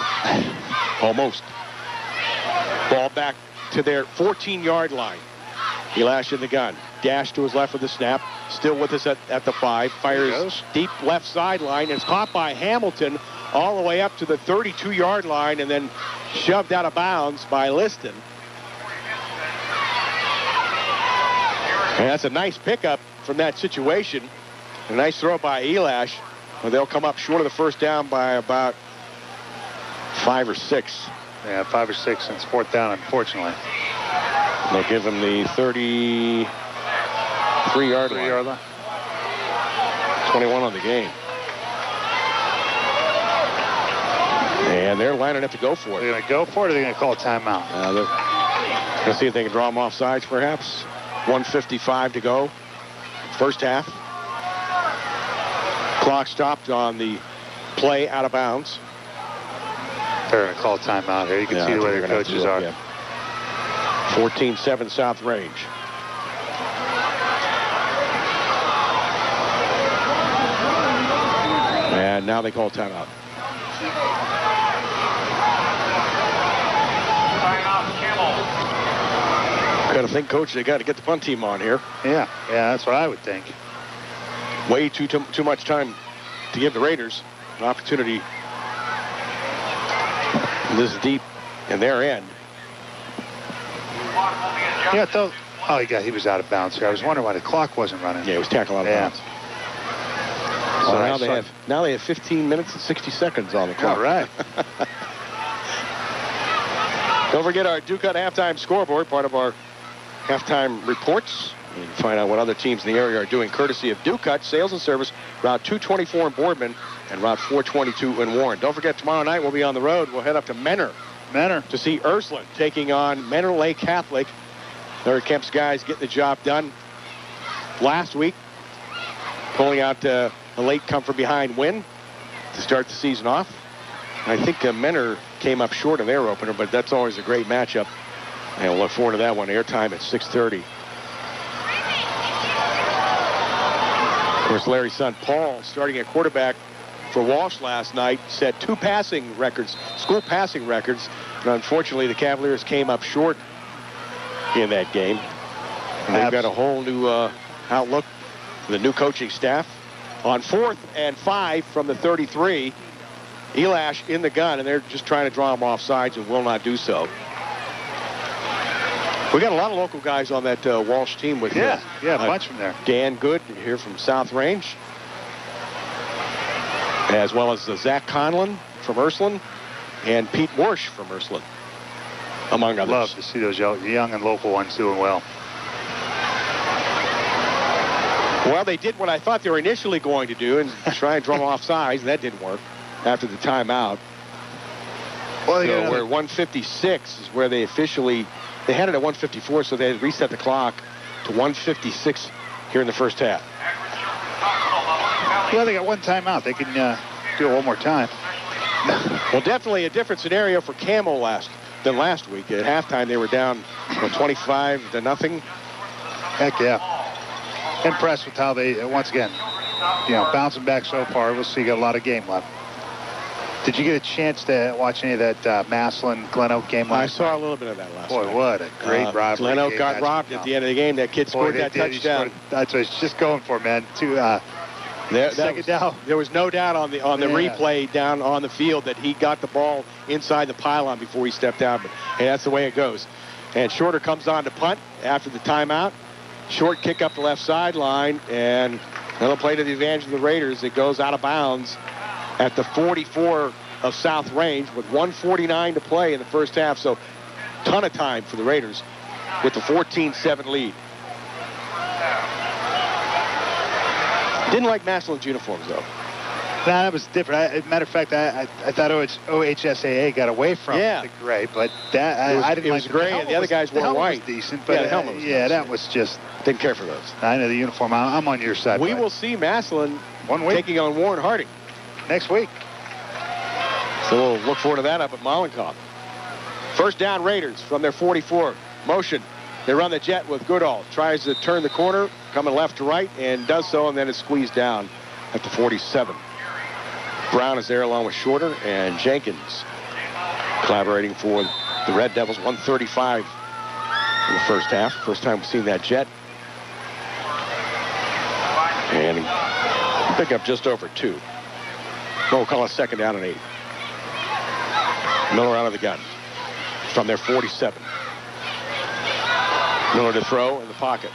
almost. Ball back to their 14-yard line. He lashed in the gun. Dash to his left with the snap. Still with us at the 5. Fires deep left sideline. It's caught by Hamilton all the way up to the 32-yard line and then shoved out of bounds by Liston. And that's a nice pickup from that situation. A nice throw by Elash. Well, they'll come up short of the first down by about 5 or 6. Yeah, 5 or 6, and it's 4th down, unfortunately. They'll give him the 33-yard line. 21 on the game. And they're lining up to go for it. They're going to go for it, or they're going to call a timeout? They're going to see if they can draw them off sides, perhaps. 1:55 to go. First half. Clock stopped on the play out of bounds. They're going to call a timeout here. You can see where their coaches are. 14-7 South Range. And now they call timeout. Got to think, Coach, they got to get the punt team on here. Yeah, that's what I would think. Way too much time to give the Raiders an opportunity this deep in their end. Yeah, he was out of bounds here. I was wondering why the clock wasn't running. Yeah, it was tackled out of bounds. So now they have 15 minutes and 60 seconds on the clock. All right. Don't forget our Ducat halftime scoreboard, part of our halftime reports. You can find out what other teams in the area are doing, courtesy of Ducat Sales and Service, Route 224 in Boardman and Route 422 in Warren. Don't forget, tomorrow night we'll be on the road. We'll head up to Menor to see Ursuline taking on Menor Lake Catholic. Larry Kemp's guys getting the job done last week, pulling out a late come-from-behind win to start the season off. I think Menor came up short in their opener, but that's always a great matchup. And we'll look forward to that one. Airtime at 6:30. Of course, Larry's son, Paul, starting at quarterback for Walsh last night, set 2 passing records, school passing records. And unfortunately, the Cavaliers came up short in that game. And they've got a whole new outlook for the new coaching staff. On 4th and 5 from the 33, Elash in the gun, and they're just trying to draw him off sides and will not do so. We got a lot of local guys on that Walsh team with a bunch from there. Dan Good here from South Range, as well as Zach Conlon from Ursuline and Pete Morsch from Ursuline, among others. Love to see those young and local ones doing well. Well, they did what I thought they were initially going to do and try and draw them off sides, and that didn't work after the timeout. Well, so where 156 is where they had it at 154, so they had reset the clock to 156 here in the first half. Well, they got one timeout. They can do it one more time. Well, definitely a different scenario for Campbell than last week. At halftime, they were down 25-0. Heck yeah. Impressed with how they, once again, bouncing back so far. We'll see, got a lot of game left. Did you get a chance to watch any of that Massillon-Glen Oak game last night? I saw a little bit of that last night. Boy, what a great rivalry. Glen Oak got robbed at the end of the game. That kid scored that touchdown. That's what I was just going for, man. Second down. There was no doubt on the replay down on the field that he got the ball inside the pylon before he stepped out. But hey, that's the way it goes. And Shorter comes on to punt after the timeout. Short kick up the left sideline, and another play to the advantage of the Raiders. It goes out of bounds at the 44 of South Range with 1:49 to play in the first half. So ton of time for the Raiders with the 14-7 lead. Didn't like Massillon's uniforms, though. Nah, that was different. As a matter of fact, I thought OHSAA got away from the gray, but I didn't like it. It was gray, and the other guys wore white. Was decent, but the helmet was nice. That was just... Didn't care for those. I know the uniform. I'm on your side. We will see Massillon taking on Warren Harding next week. So we'll look forward to that up at Mollenkopf. First down, Raiders from their 44. Motion. They run the jet with Goodall. Tries to turn the corner, coming left to right, and does so, and then it's squeezed down at the 47. Brown is there along with Shorter and Jenkins collaborating for the Red Devils. 1:35 in the first half. First time we've seen that jet. And pick up just over 2. We'll call it second down and 8. Miller out of the gun from their 47. Miller to throw in the pocket.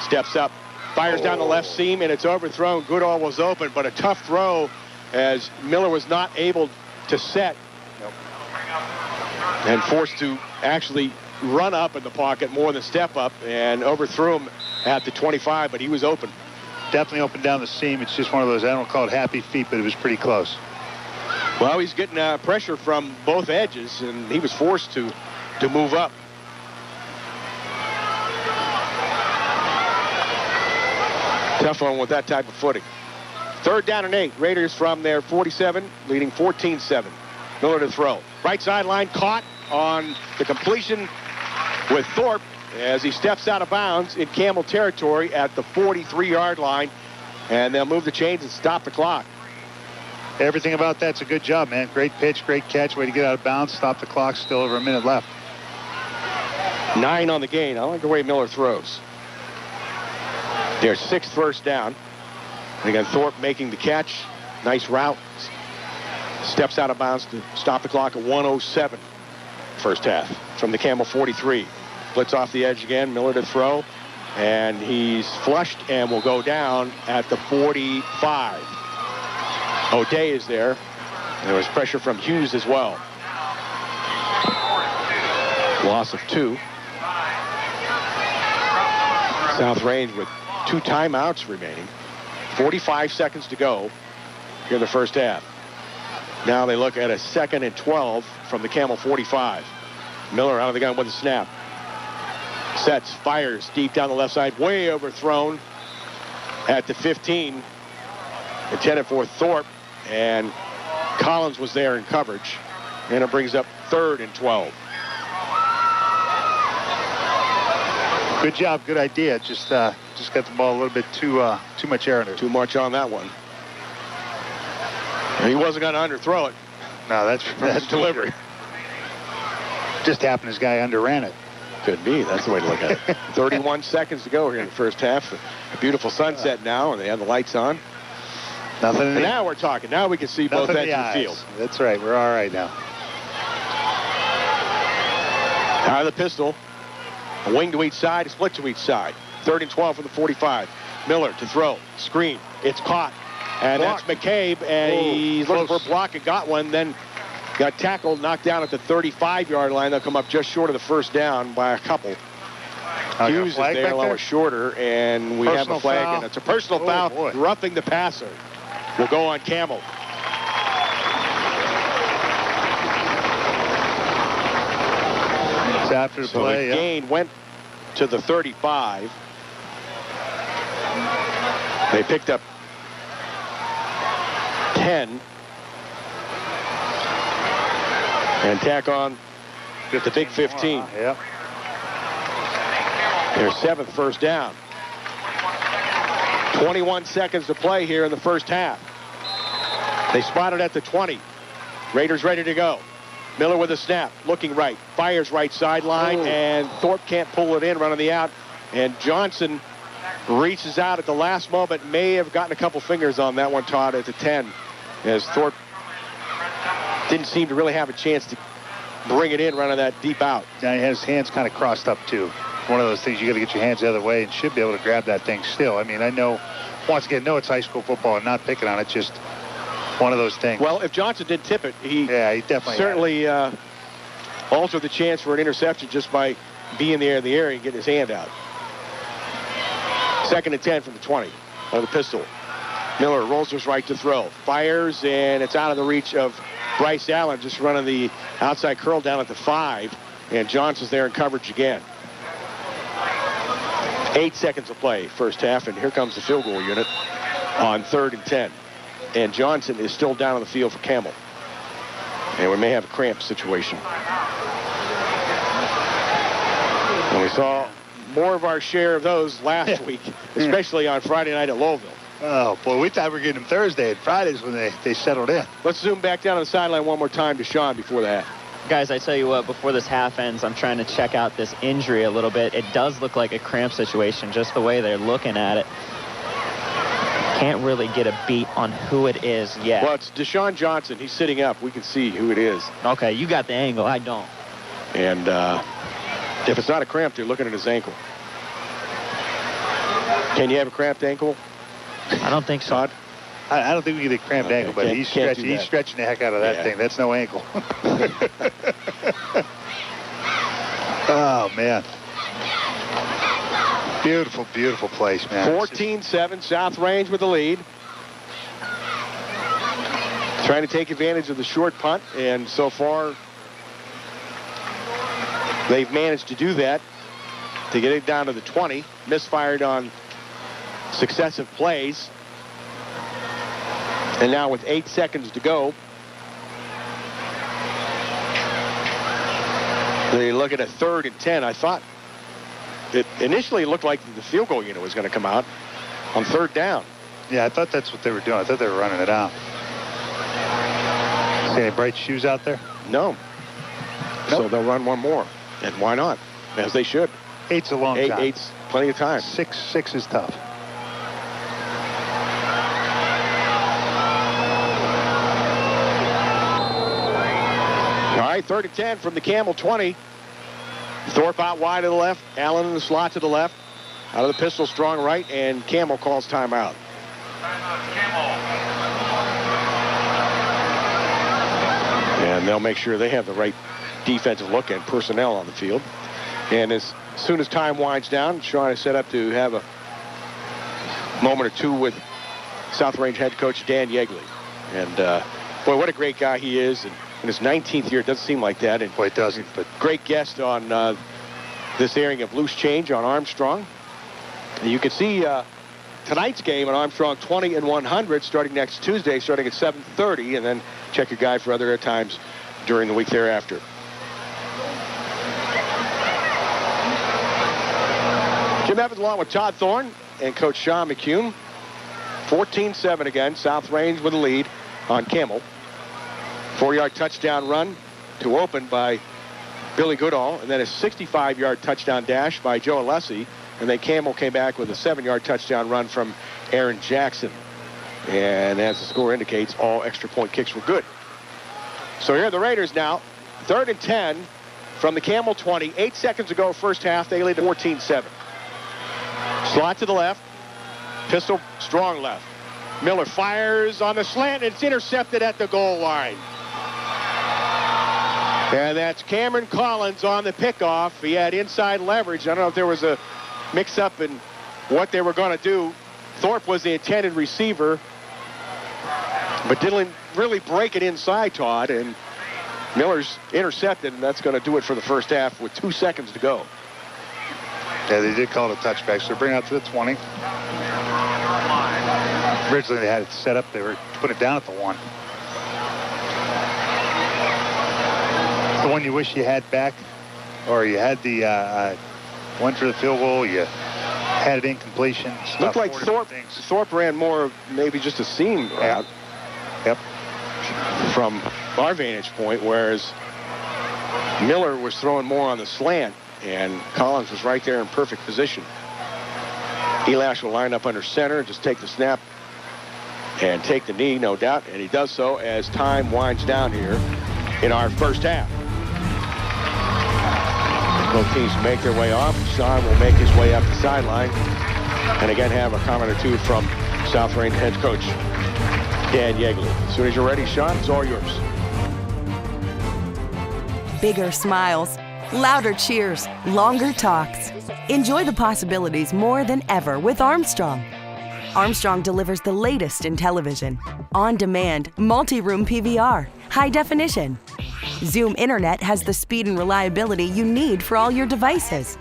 Steps up, fires down the left seam, and it's overthrown. Goodall was open, but a tough throw as Miller was not able to set and forced to actually run up in the pocket more than step up, and overthrew him at the 25, but he was open. Definitely open down the seam. It's just one of those, I don't call it happy feet, but it was pretty close. Well, he's getting pressure from both edges, and he was forced to move up. Tough one with that type of footing. Third down and 8. Raiders from their 47, leading 14-7. Miller to throw. Right sideline caught on the completion with Thorpe as he steps out of bounds in Campbell territory at the 43-yard line. And they'll move the chains and stop the clock. Everything about that's a good job, man. Great pitch, great catch. Way to get out of bounds. Stop the clock. Still over a minute left. 9 on the gain. I like the way Miller throws. Their 6th first down. And again, Thorpe making the catch. Nice route. Steps out of bounds to stop the clock at 1:07 first half from the Campbell 43. Blitz off the edge again. Miller to throw. And he's flushed and will go down at the 45. O'Day is there. There was pressure from Hughes as well. Loss of 2. South Range with 2 timeouts remaining. 45 seconds to go here in the first half. Now they look at a 2nd and 12 from the Campbell 45. Miller out of the gun with a snap. Sets, fires deep down the left side, way overthrown at the 15. Intended for Thorpe, and Collins was there in coverage. And it brings up 3rd and 12. Good job, good idea. Just got the ball a little bit too much air in it. Too much on that one. And he wasn't going to underthrow it. No, that's delivery. Just happened his guy underran it. Could be. That's the way to look at it. 31 seconds to go here in the first half. A beautiful sunset now, and they have the lights on. Nothing. And now we're talking. Now we can see both ends of the field. That's right. We're all right now. Out of the pistol. A wing to each side, a split to each side. 3rd and 12 for the 45. Miller to throw. Screen. It's caught. And block. That's McCabe, and he's looking for a block and got one. Then got tackled, knocked down at the 35-yard line. They'll come up just short of the first down by a couple. Hughes is there along with Shorter, and we have a flag, and it's a personal foul. Boy. Roughing the passer. Will go on Campbell. It's after the play. The gain went to the 35. They picked up 10. And tack on the big 15. Yep. Their 7th first down. 21 seconds to play here in the first half. They spotted at the 20. Raiders ready to go. Miller with a snap, looking right, fires right sideline, and Thorpe can't pull it in, running the out. And Johnson reaches out at the last moment, may have gotten a couple fingers on that one, Todd, at the 10, as Thorpe didn't seem to really have a chance to bring it in, running that deep out. Now he has his hands kind of crossed up too. One of those things, you got to get your hands the other way and should be able to grab that thing still. I mean, I know, once again, no, it's high school football and not picking on it, just one of those things. Well, if Johnson did tip it, he definitely certainly altered the chance for an interception just by being there in the area and getting his hand out. 2nd and 10 from the 20 on the pistol. Miller rolls his right to throw, fires, and it's out of the reach of Bryce Allen, just running the outside curl down at the 5, and Johnson's there in coverage again. 8 seconds of play, first half, and here comes the field goal unit on 3rd and 10. And Johnson is still down on the field for Campbell. And we may have a cramp situation. And we saw more of our share of those last week, especially on Friday night at Lowville. Oh, boy, we thought we were getting them Thursday and Fridays when they settled in. Let's zoom back down on the sideline one more time to Sean before that. Guys, I tell you what, before this half ends, I'm trying to check out this injury a little bit. It does look like a cramp situation, just the way they're looking at it. Can't really get a beat on who it is yet. Well, it's Deshaun Johnson. He's sitting up. We can see who it is. Okay, you got the angle. I don't. And if it's not a cramp, they're looking at his ankle. Can you have a cramped ankle? I don't think so. Todd? I don't think we get a cramped ankle, but he's stretching the heck out of that thing. That's no ankle. Oh, man. Beautiful, beautiful place, man. 14-7, South Range with the lead. Trying to take advantage of the short punt, and so far they've managed to do that to get it down to the 20. Misfired on successive plays. And now with 8 seconds to go, they look at a 3rd and 10. I thought it initially looked like the field goal unit was going to come out on 3rd down. Yeah, I thought that's what they were doing. I thought they were running it out. See any bright shoes out there? No. Nope. So they'll run one more. And why not? As they should. 8's a long time. 8's plenty of time. 6 is tough. All right, 3rd and 10 from the Campbell 20. Thorpe out wide to the left. Allen in the slot to the left. Out of the pistol, Strong right, and Campbell calls timeout. And they'll make sure they have the right defensive look and personnel on the field. And as soon as time winds down, Sean is set up to have a moment or two with South Range head coach Dan Yeagley. And boy, what a great guy he is. And in his 19th year, it doesn't seem like that. And boy, it doesn't. But great guest on this airing of Loose Change on Armstrong. And you can see tonight's game on Armstrong 20 and 100 starting next Tuesday, starting at 7:30, and then check your guide for other air times during the week thereafter. Jim Evans along with Todd Thorne and Coach Sean McCune. 14-7 again. South Range with the lead on Campbell. 4-yard touchdown run to open by Billy Goodall, and then a 65-yard touchdown dash by Joe Alessi, and then Campbell came back with a 7-yard touchdown run from Aaron Jackson. And as the score indicates, all extra point kicks were good. So here are the Raiders now. 3rd and 10 from the Campbell 20. 8 seconds to go, first half. They lead 14-7. Slot to the left. Pistol, Strong left. Miller fires on the slant, and it's intercepted at the goal line. And that's Cameron Collins on the pickoff. He had inside leverage. I don't know if there was a mix-up in what they were going to do. Thorpe was the intended receiver, but didn't really break it inside, Todd. And Miller's intercepted, and that's going to do it for the first half with 2 seconds to go. Yeah, they did call it a touchback, so bring it out to the 20. Originally, they had it set up. They were putting it down at the 1. The one you wish you had back, or you had the one for the field goal. You Had it incompletion. Looked like Thorpe ran more of maybe just a seam route. Yep. From our vantage point, whereas Miller was throwing more on the slant, and Collins was right there in perfect position. Elash will line up under center, just take the snap and take the knee, no doubt, and he does so as time winds down here in our first half. Both teams make their way off. Sean will make his way up the sideline, and again have a comment or two from South Range head coach Dan Yeagley. As soon as you're ready, Sean, it's all yours. Bigger smiles, louder cheers, longer talks. Enjoy the possibilities more than ever with Armstrong. Armstrong delivers the latest in television, on-demand, multi-room PVR, high definition. Zoom Internet has the speed and reliability you need for all your devices.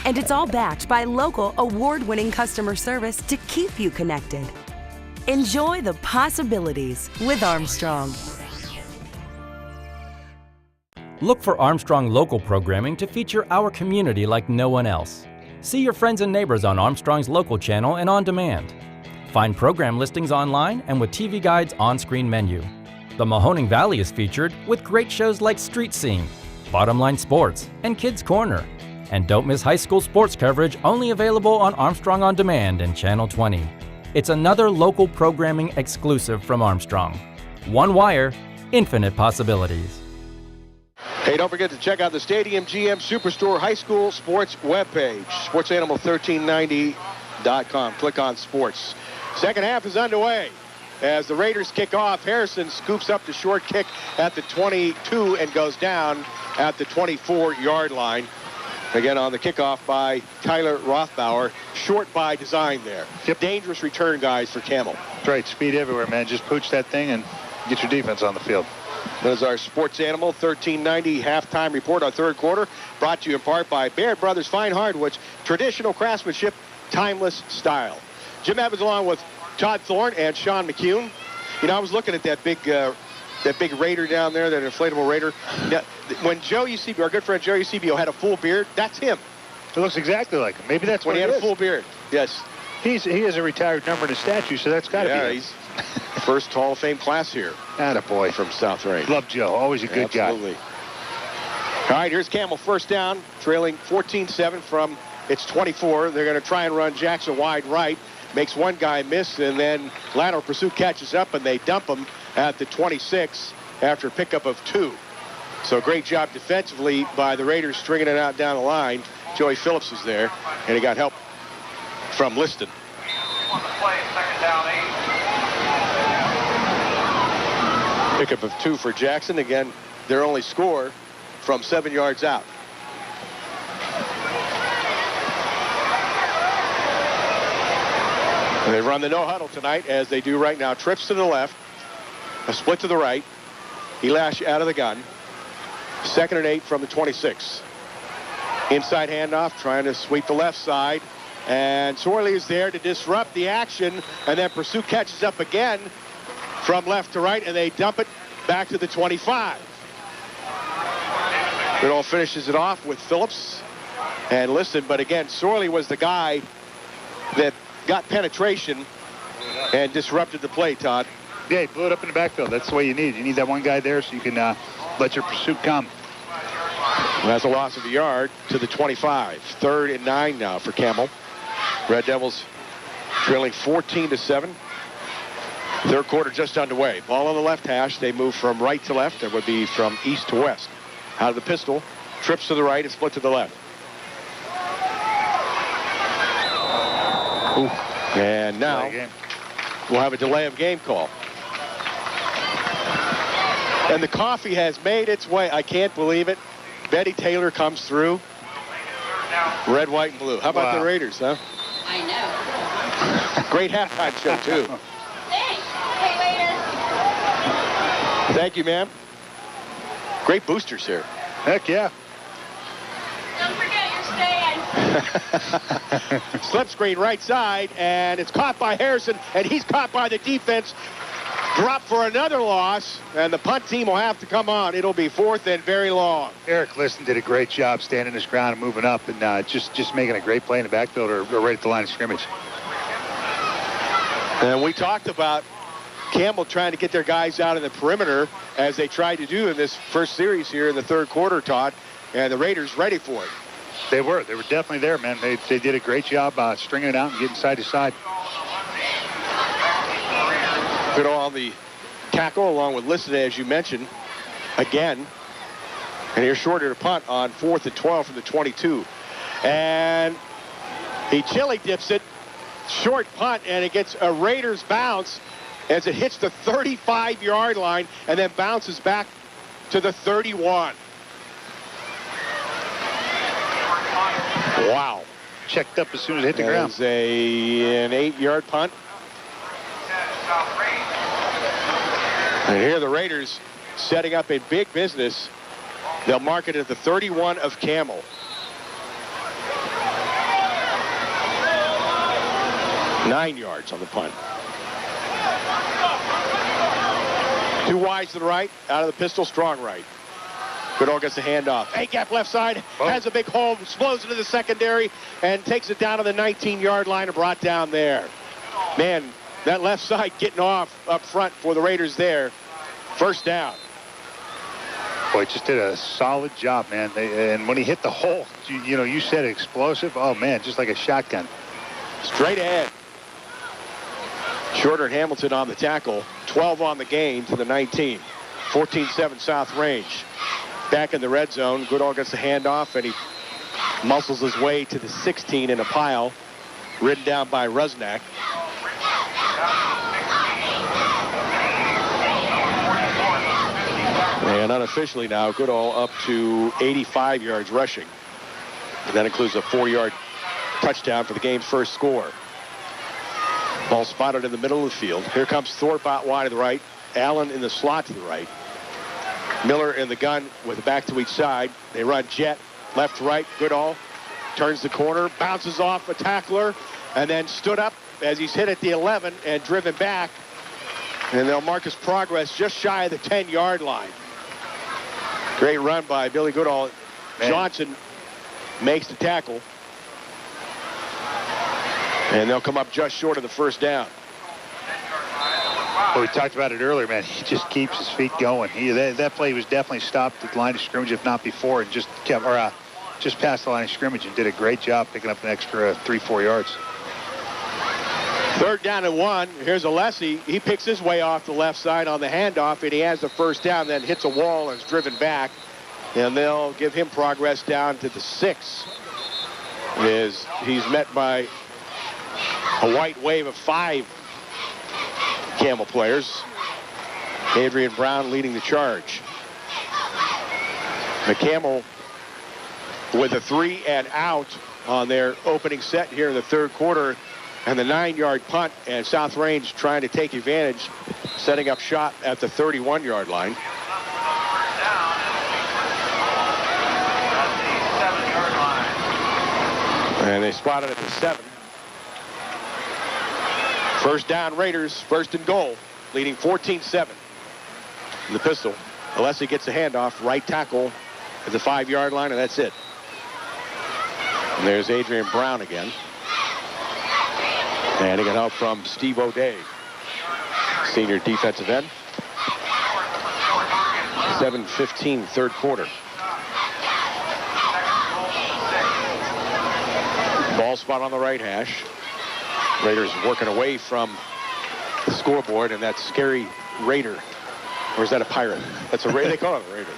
And it's all backed by local award-winning customer service to keep you connected. Enjoy the possibilities with Armstrong. Look for Armstrong local programming to feature our community like no one else. See your friends and neighbors on Armstrong's local channel and on demand. Find program listings online and with TV Guide's on-screen menu. The Mahoning Valley is featured with great shows like Street Scene, Bottom Line Sports, and Kids Corner. And don't miss high school sports coverage only available on Armstrong On Demand and Channel 20. It's another local programming exclusive from Armstrong. One wire, infinite possibilities. Hey, don't forget to check out the Stadium GM Superstore High School Sports webpage, sportsanimal1390.com. Click on sports. Second half is underway. As the Raiders kick off, Harrison scoops up the short kick at the 22 and goes down at the 24-yard line. Again, on the kickoff by Tyler Rothbauer. Short by design there. Yep. Dangerous return, guys, for Campbell. That's right. Speed everywhere, man. Just pooch that thing and get your defense on the field. That is our Sports Animal 1390 halftime report, our third quarter, brought to you in part by Baird Brothers Fine Hardwoods, traditional craftsmanship, timeless style. Jim Evans along with Todd Thorne and Sean McCune. You know, I was looking at that big Raider down there, that inflatable Raider. Now, when Joe Eusebio, our good friend Joe Eusebio, had a full beard, that's him. It looks exactly like him. Maybe that's when what he had it a is. full beard. Yes. He has a retired number in his statue, so that's got to be him. He's first Hall of Fame class here. Attaboy. From South Range. Love Joe. Always a good guy. Absolutely. All right, here's Campbell first down, trailing 14-7 from its 24. They're going to try and run Jackson wide right. Makes one guy miss, and then lateral pursuit catches up, and they dump him at the 26 after a pickup of 2. So great job defensively by the Raiders stringing it out down the line. Joey Phillips is there, and he got help from Liston. Pickup of 2 for Jackson. Again, their only score from 7 yards out. And they run the no huddle tonight, as they do right now. Trips to the left, a split to the right. Elash out of the gun. 2nd and 8 from the 26. Inside handoff, trying to sweep the left side. And Sorley is there to disrupt the action. And then pursuit catches up again from left to right, and they dump it back to the 25. Goodall finishes it off with Phillips and Liston. But again, Sorley was the guy that got penetration and disrupted the play, Todd. Yeah, he blew it up in the backfield. That's the way you need. You need that one guy there so you can let your pursuit come. And that's a loss of a yard to the 25. 3rd and 9 now for Campbell. Red Devils trailing 14-7. Third quarter just underway. Ball on the left hash. They move from right to left. That would be from east to west. Out of the pistol. Trips to the right and split to the left. Ooh. And now we'll have a delay of game call. And the coffee has made its way. I can't believe it. Betty Taylor comes through. Red, white, and blue. How about the Raiders, huh? I know. Great halftime show, too. Thanks. Hey, waiter. Thank you, ma'am. Great boosters here. Heck yeah. Don't forget your stand. Slip screen right side, and it's caught by Harrison, and he's caught by the defense. drop for another loss, and the punt team will have to come on. It'll be 4th and very long. Eric Liston did a great job standing his ground and moving up, and just making a great play in the backfield or right at the line of scrimmage. And we talked about Campbell trying to get their guys out in the perimeter as they tried to do in this first series here in the third quarter, Todd, and the Raiders ready for it. They were definitely there, man. They did a great job stringing it out and getting side to side. Good on the tackle along with Liston, as you mentioned, again. And here's Shorter to punt on 4th and 12 from the 22. And he chili dips it. Short punt, and it gets a Raiders bounce as it hits the 35-yard line and then bounces back to the 31. Wow. Checked up as soon as it hit the ground. It's an 8-yard punt. And here the Raiders setting up a big business. They'll mark it at the 31 of Campbell. Nine yards on the punt. 2 wides to the right, out of the pistol, Strong right. Goodall gets the handoff. A-gap left side, has a big hole, explodes into the secondary, and takes it down to the 19-yard line and brought down there. Man, that left side getting off up front for the Raiders there. First down. Boy, just did a solid job, man. And when he hit the hole, you said explosive. Oh, man, just like a shotgun. Straight ahead. Shorter and Hamilton on the tackle. 12 on the gain to the 19. 14-7 South Range. Back in the red zone. Goodall gets the handoff, and he muscles his way to the 16 in a pile. Ridden down by Rusnak. And unofficially now, Goodall up to 85 yards rushing. And that includes a 4-yard touchdown for the game's first score. Ball spotted in the middle of the field. Here comes Thorpe out wide to the right. Allen in the slot to the right. Miller in the gun with a back to each side. They run jet left to right. Goodall turns the corner, bounces off a tackler, and then stood up as he's hit at the 11 and driven back. And they'll mark his progress just shy of the 10-yard line. Great run by Billy Goodall. Man. Johnson makes the tackle. And they'll come up just short of the first down. Well, we talked about it earlier, man. He just keeps his feet going. That play was definitely stopped at the line of scrimmage, if not before, and just past the line of scrimmage and did a great job picking up an extra 3-4 yards. 3rd down and 1. Here's Alessi. He picks his way off the left side on the handoff, and he has the first down, then hits a wall and is driven back. And they'll give him progress down to the 6. He's met by a white wave of 5 Campbell players. Adrian Brown leading the charge. McCampbell with a 3 and out on their opening set here in the third quarter. And the 9-yard punt, and South Range trying to take advantage, setting up shop at the 31-yard line. And they spot it at the 7. First down Raiders, 1st and goal, leading 14-7. The pistol. Alessi gets a handoff, right tackle at the 5-yard line, and that's it. And there's Adrian Brown again. And he got help from Steve O'Day, senior defensive end. 7:15, third quarter. Ball spot on the right hash. Raiders working away from the scoreboard, and that scary Raider. Or is that a pirate? That's a Raider. They call it a Raider.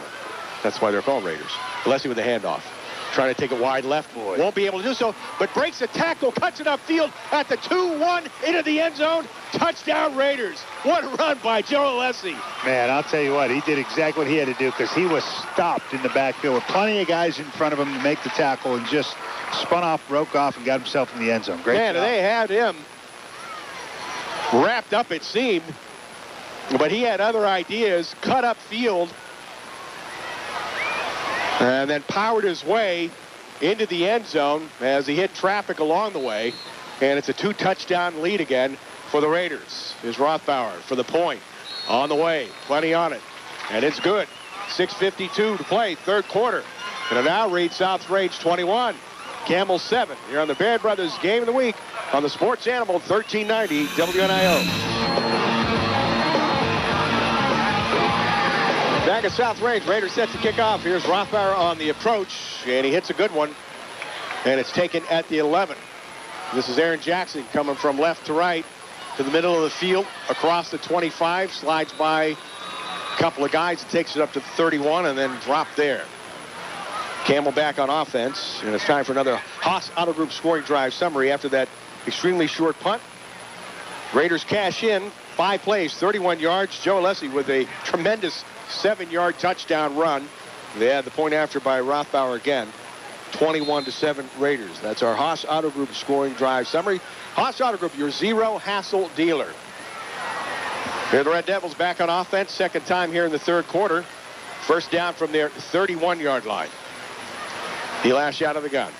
That's why they're called Raiders. Alessi with the handoff. Trying to take it wide left. Boy. Won't be able to do so, but breaks the tackle, cuts it upfield at the 2-1 into the end zone. Touchdown Raiders. What a run by Joe Alessi. Man, I'll tell you what, he did exactly what he had to do because he was stopped in the backfield with plenty of guys in front of him to make the tackle and just spun off, broke off, and got himself in the end zone. Great Man, job. they had him wrapped up, it seemed, but he had other ideas, cut upfield, and then powered his way into the end zone as he hit traffic along the way. And it's a 2-touchdown lead again for the Raiders. Here's Rothbauer for the point. on the way. Plenty on it. And it's good. 6:52 to play, third quarter. And now read South Range 21, Campbell 7. Here on the Band Brothers Game of the Week on the Sports Animal 1390 WNIO. Back at South Range, Raiders set to kick off. Here's Rothbauer on the approach, and he hits a good one. And it's taken at the 11. This is Aaron Jackson coming from left to right to the middle of the field, across the 25, slides by a couple of guys, and takes it up to 31, and then drop there. Campbell back on offense, and it's time for another Haas Auto Group scoring drive summary after that extremely short punt. Raiders cash in, 5 plays, 31 yards. Joe Alessi with a tremendous 7-yard touchdown run. They had the point after by Rothbauer again. 21-7 Raiders. That's our Haas Auto Group scoring drive summary. Haas Auto Group, your zero hassle dealer. Here the Red Devils back on offense, second time here in the third quarter. First down from their 31-yard line. He lash out of the gun.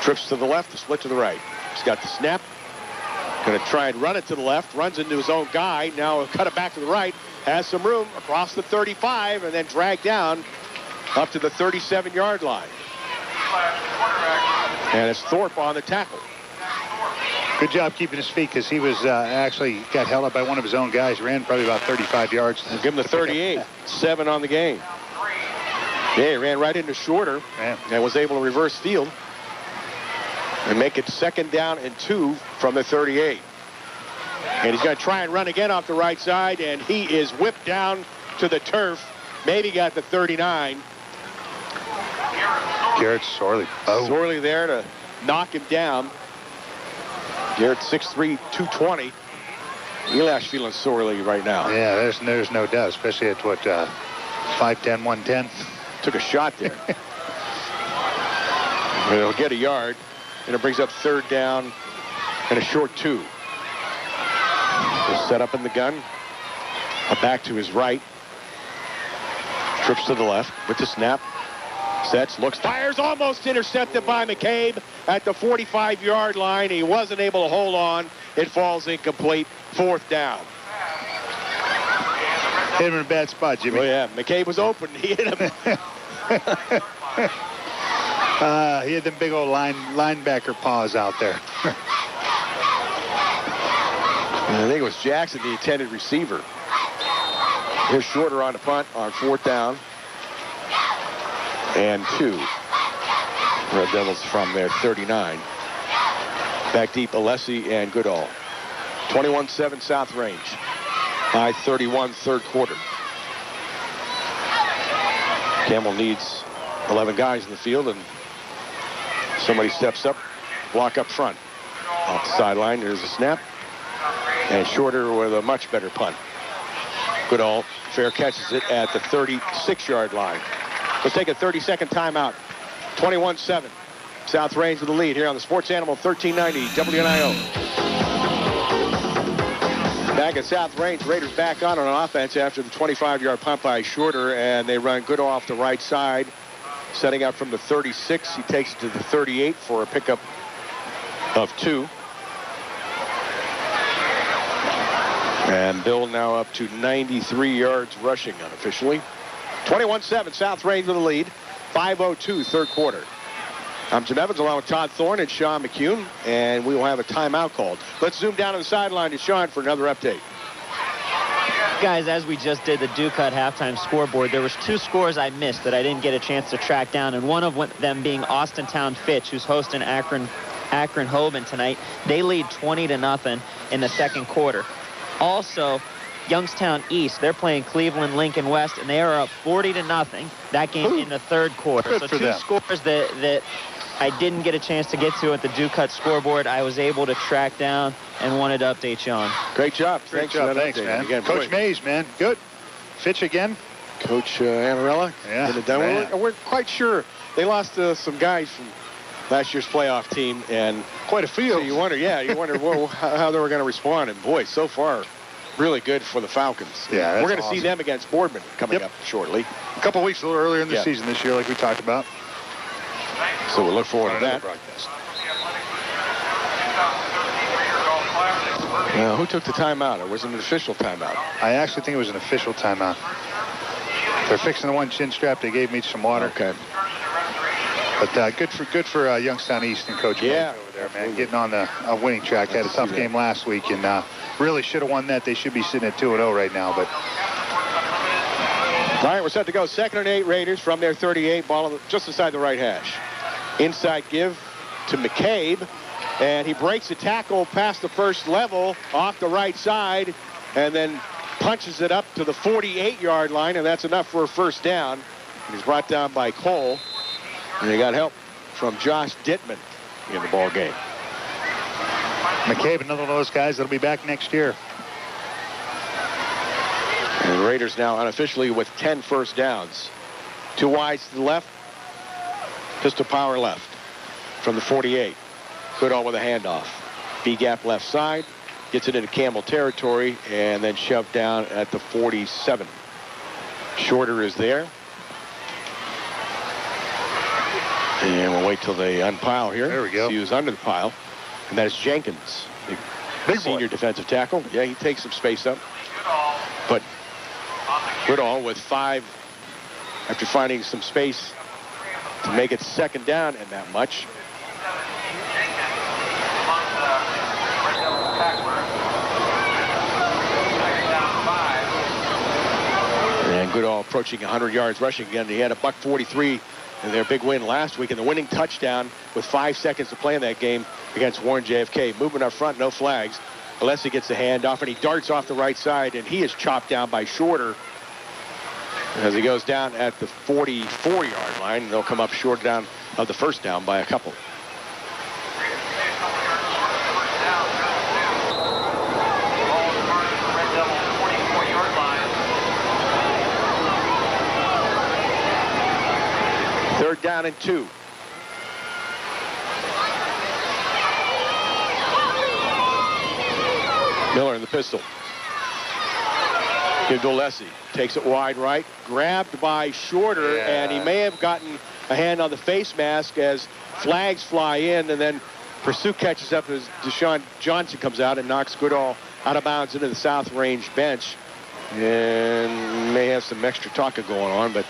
Trips to the left, split to the right. He's got the snap. Going to try and run it to the left. Runs into his own guy. Now cut it back to the right. Has some room across the 35 and then dragged down up to the 37-yard line. And it's Thorpe on the tackle. Good job keeping his feet, because he was actually got held up by one of his own guys. Ran probably about 35 yards. Give him the 38. 7 on the game. Yeah, he ran right into Shorter and was able to reverse field and make it second down and 2 from the 38. And he's going to try and run again off the right side, and he is whipped down to the turf. Maybe got the 39. Garrett Sorley. Sorley there to knock him down. Garrett 6'3", 220. Eliash feeling sorely right now. Yeah, there's no doubt, especially at what, 5'10", 110. Took a shot there. He'll get a yard, and it brings up third down and a short 2. He'll set up in the gun. A back to his right. Trips to the left with the snap. Sets, looks, fires, almost intercepted by McCabe at the 45-yard line. He wasn't able to hold on. It falls incomplete. Fourth down. Hit him in a bad spot, Jimmy. Oh, yeah. McCabe was open. He hit him. He had them big old linebacker paws out there. I think it was Jackson, the intended receiver. Here's Shorter on the punt on fourth down. And 2. Red Devils from their 39. Back deep, Alessi and Goodall. 21-7 South Range. 5:31 third quarter. Campbell needs 11 guys in the field, and somebody steps up, block up front. Off the sideline, there's a snap. And Shorter with a much better punt. Goodall fair catches it at the 36-yard line. Let's take a 30-second timeout. 21-7. South Range with the lead here on the Sports Animal 1390 WNIO. Back at South Range, Raiders back on offense after the 25-yard punt by Shorter, and they run Goodall off the right side, setting up from the 36. He takes it to the 38 for a pickup of 2. And Bill now up to 93 yards rushing unofficially. 21-7, South Range with the lead. 5:02 third quarter. I'm Jim Evans along with Todd Thorne and Sean McCune, and we will have a timeout called. Let's zoom down to the sideline to Sean for another update. Guys, as we just did the Ducat halftime scoreboard, there was 2 scores I missed that I didn't get a chance to track down, and one of them being Austintown Fitch, who's hosting Akron Hoban tonight. They lead 20-0 in the second quarter. Also, Youngstown East, they're playing Cleveland Lincoln West, and they are up 40-0. That game in the third quarter. Good so for 2 them. scores that I didn't get a chance to get to at the Ducat scoreboard. I was able to track down and wanted to update you on. Great job. Thanks, man. Again, Coach Mays, man. Good. Fitch again. Coach Anarella. Yeah. We're quite sure. They lost some guys from last year's playoff team, and quite a few. So you wonder how they were going to respond. And boy, so far, really good for the Falcons. Yeah, we're going to see them against Boardman coming up shortly. A couple weeks a little earlier in the season this year, like we talked about. So we'll look forward to that. Who took the timeout? Or was it an official timeout? I actually think it was an official timeout. They're fixing the one chin strap. They gave me some water. Okay. But good for Youngstown East and Coach Blake over there, man. Getting on the winning track. Had a tough game last week and really should have won that. They should be sitting at 2-0 right now. But all right, we're set to go. 2nd and 8 Raiders from their 38. Ball just inside the right hash. Inside give to McCabe. And he breaks a tackle past the first level off the right side and then punches it up to the 48-yard line, and that's enough for a first down. He's brought down by Cole, and they got help from Josh Dittman in the ball game. McCabe, another one of those guys that'll be back next year. And the Raiders now unofficially with 10 first downs. 2 wides to the left, pistol power left from the 48. Goodall with a handoff. B-gap left side. Gets it into Campbell territory and then shoved down at the 47. Shorter is there. And we'll wait till they unpile here. There we go. See who's under the pile. And that is Jenkins, the Big senior defensive tackle. Yeah, he takes some space up. But Goodall with 5 after finding some space to make it 2nd down and that much. And Goodall approaching 100 yards rushing again. He had a $143 in their big win last week, and the winning touchdown with 5 seconds to play in that game against Warren JFK. Movement up front, no flags. Alessi gets the handoff, and he darts off the right side, and he is chopped down by Shorter as he goes down at the 44-yard line. They'll come up short down of the first down by a couple. Third down and 2. Miller in the pistol. Give to Alessi. Takes it wide right. Grabbed by Shorter, and he may have gotten a hand on the face mask as flags fly in, and then pursuit catches up as Deshaun Johnson comes out and knocks Goodall out of bounds into the South Range bench. And may have some extra talking going on, but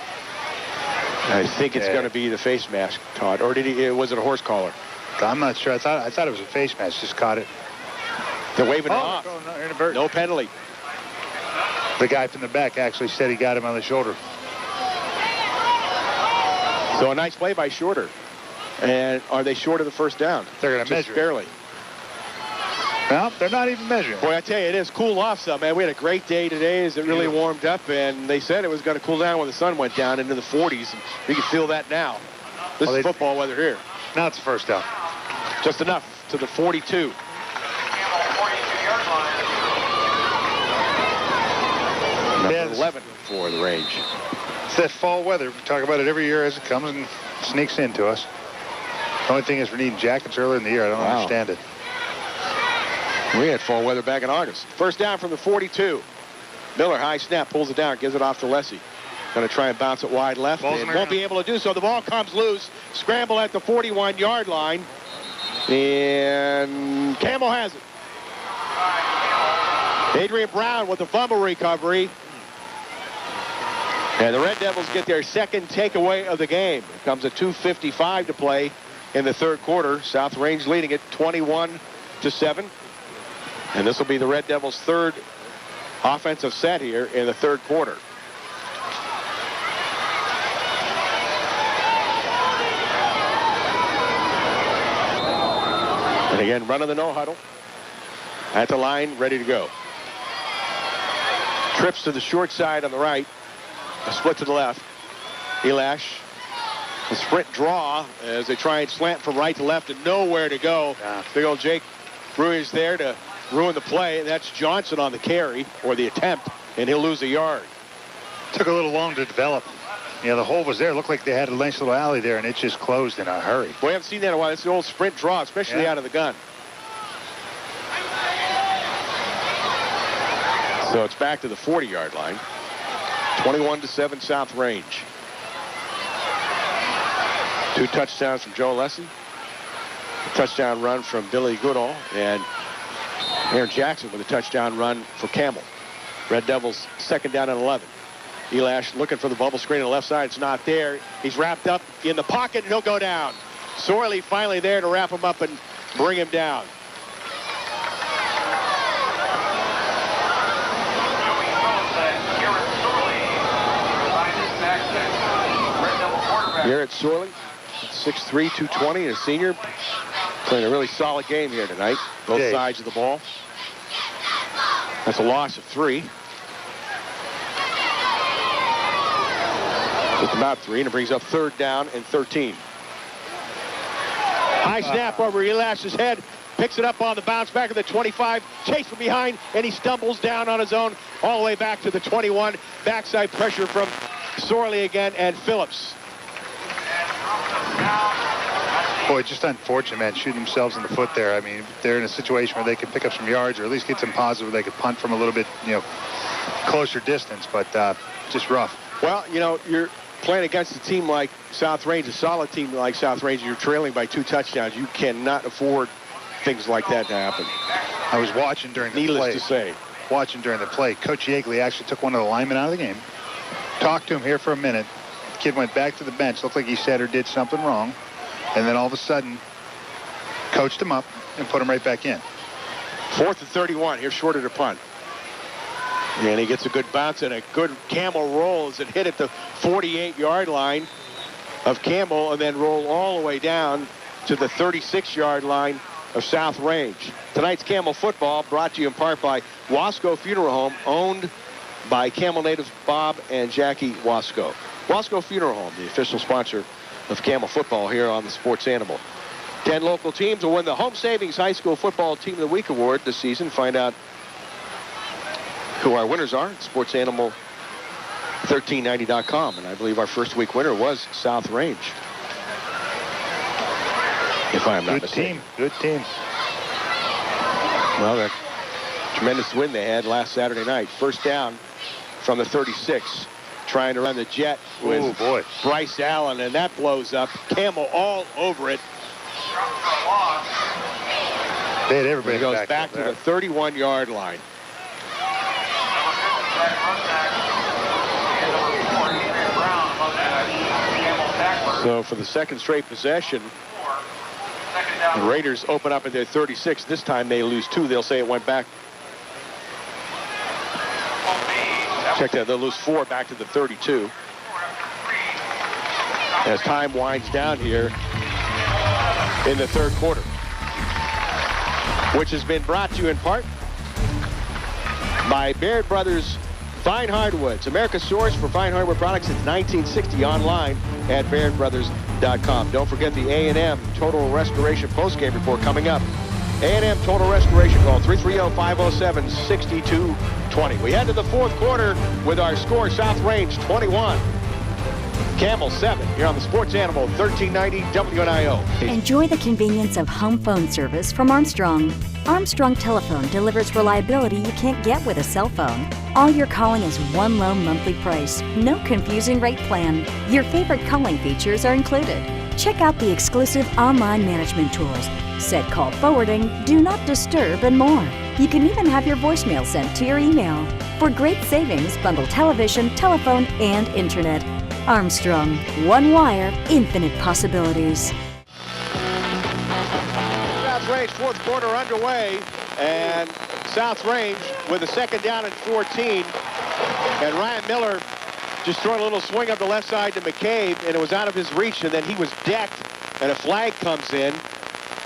I think it's going to be the face mask, Todd. Or was it a horse collar? I'm not sure. I thought it was a face mask. Just caught it. They're waving it off. No penalty. The guy from the back actually said he got him on the shoulder. So a nice play by Shorter. And are they short of the first down? They're going to measure. Barely. Well, they're not even measuring. Boy, I tell you, it is cool off some, man. We had a great day today as it really warmed up, and they said it was going to cool down when the sun went down into the 40s. And we can feel that now. This is football weather here. Now it's the first down. Just enough to the 42. Number 11 for the range. It's that fall weather. We talk about it every year as it comes and sneaks into us. The only thing is we're needing jackets earlier in the year. I don't understand it. We had fall weather back in August. First down from the 42. Miller, high snap, pulls it down, gives it off to Alessi. Going to try and bounce it wide left. And won't be able to do so. The ball comes loose. Scramble at the 41-yard line. And Campbell has it. Adrian Brown with the fumble recovery. And the Red Devils get their second takeaway of the game. It comes at 2:55 to play in the third quarter. South Range leading it 21-7. And this will be the Red Devils' third offensive set here in the third quarter. And again, running the no huddle. At the line, ready to go. Trips to the short side on the right. A split to the left. Elash. The sprint draw as they try and slant from right to left and nowhere to go. Big old Jake Brewer's there to ruin the play. And that's Johnson on the carry or the attempt, and he'll lose a yard. Took a little long to develop. Yeah, the hole was there. It looked like they had a nice little alley there, and it just closed in a hurry. Boy, I haven't seen that in a while. It's the old sprint draw, especially out of the gun. So it's back to the 40-yard line. 21-7 South Range. 2 touchdowns from Joe Alessi. A touchdown run from Billy Goodall. And Aaron Jackson with a touchdown run for Campbell. Red Devils 2nd down and 11. Elash looking for the bubble screen on the left side. It's not there. He's wrapped up in the pocket, and he'll go down. Sorley finally there to wrap him up and bring him down. Garrett Sorley, 6'3", 220, a senior, playing a really solid game here tonight. Both sides of the ball. That's a loss of 3. Just about 3, and it brings up 3rd down and 13. High snap over Elash's head. Picks it up on the bounce back of the 25. Chase from behind, and he stumbles down on his own all the way back to the 21. Backside pressure from Sorley again, and Phillips. Boy, just unfortunate, man, shooting themselves in the foot there. I mean, they're in a situation where they could pick up some yards or at least get some positive where they could punt from a little bit, closer distance, but just rough. Well, you're playing against a team like South Range, a solid team like South Range. You're trailing by 2 touchdowns. You cannot afford things like that to happen. I was watching during the play. Needless to say. Watching during the play. Coach Yeagley actually took one of the linemen out of the game. Talked to him here for a minute. The kid went back to the bench. Looked like he said or did something wrong. And then all of a sudden, coached him up and put him right back in. 4th and 31. Here's short of the punt. And he gets a good bounce and a good Campbell roll as it hit at the 48-yard line of Campbell and then roll all the way down to the 36-yard line of South Range. Tonight's Campbell football brought to you in part by Wasco Funeral Home, owned by Campbell natives Bob and Jackie Wasco. Wasco Funeral Home, the official sponsor of Campbell football here on the Sports Animal. 10 local teams will win the Home Savings High School Football Team of the Week award this season. Find out who our winners are at sportsanimal1390.com. And I believe our first week winner was South Range, if I am not mistaken. Good team. Well, that tremendous win they had last Saturday night. First down from the 36. Trying to run the jet with Bryce Allen, and that blows up. Campbell all over it. They had everybody. He goes back to the 31-yard line. So for the second straight possession, the Raiders open up at their 36. This time they lose 2. They'll say it went back. Check that. They'll lose 4 back to the 32. As time winds down here in the 3rd quarter, which has been brought to you in part by Baird Brothers Fine Hardwoods, America's source for fine hardwood products since 1960, online at BairdBrothers.com. Don't forget the A&M Total Restoration postgame report coming up. A&M Total Restoration, call 330-507-6220. We head to the 4th quarter with our score: South Range 21, Campbell 7, here on the Sports Animal 1390 WNIO. Enjoy the convenience of home phone service from Armstrong. Armstrong Telephone delivers reliability you can't get with a cell phone. All you're calling is one low monthly price. No confusing rate plan. Your favorite calling features are included. Check out the exclusive online management tools: set call forwarding, do not disturb, and more. You can even have your voicemail sent to your email. For great savings, bundle television, telephone, and internet. Armstrong, one wire, infinite possibilities. South Range 4th quarter underway, and South Range with a 2nd down and 14. And Ryan Miller just throwing a little swing up the left side to McCabe, and it was out of his reach, and then he was decked, and a flag comes in,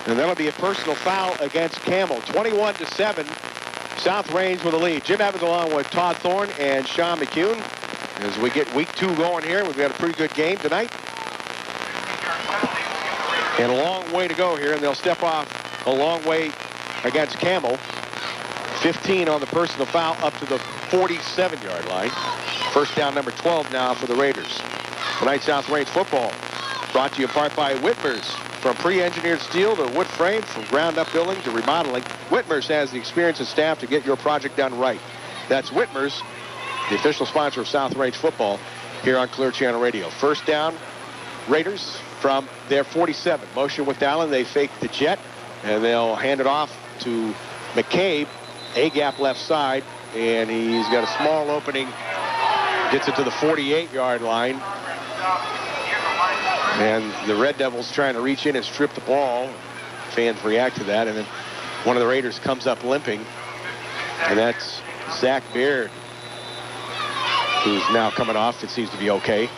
and that'll be a personal foul against Campbell. 21-7, South Range with a lead. Jim Evans along with Todd Thorne and Sean McCune. As we get week 2 going here, we've got a pretty good game tonight. And a long way to go here, and they'll step off a long way against Campbell. 15 on the personal foul up to the 47-yard line. First down number 12 now for the Raiders. Tonight's South Range football brought to you in part by Whitmer's. From pre-engineered steel to wood frame, from ground-up building to remodeling, Whitmer's has the experience and staff to get your project done right. That's Whitmer's, the official sponsor of South Range football here on Clear Channel Radio. First down, Raiders from their 47. Motion with Allen. They fake the jet, and they'll hand it off to McCabe, A-gap left side, and he's got a small opening. Gets it to the 48-yard line. And the Red Devils trying to reach in and strip the ball. Fans react to that, and then one of the Raiders comes up limping, and that's Zach Baird, who's now coming off. It seems to be okay.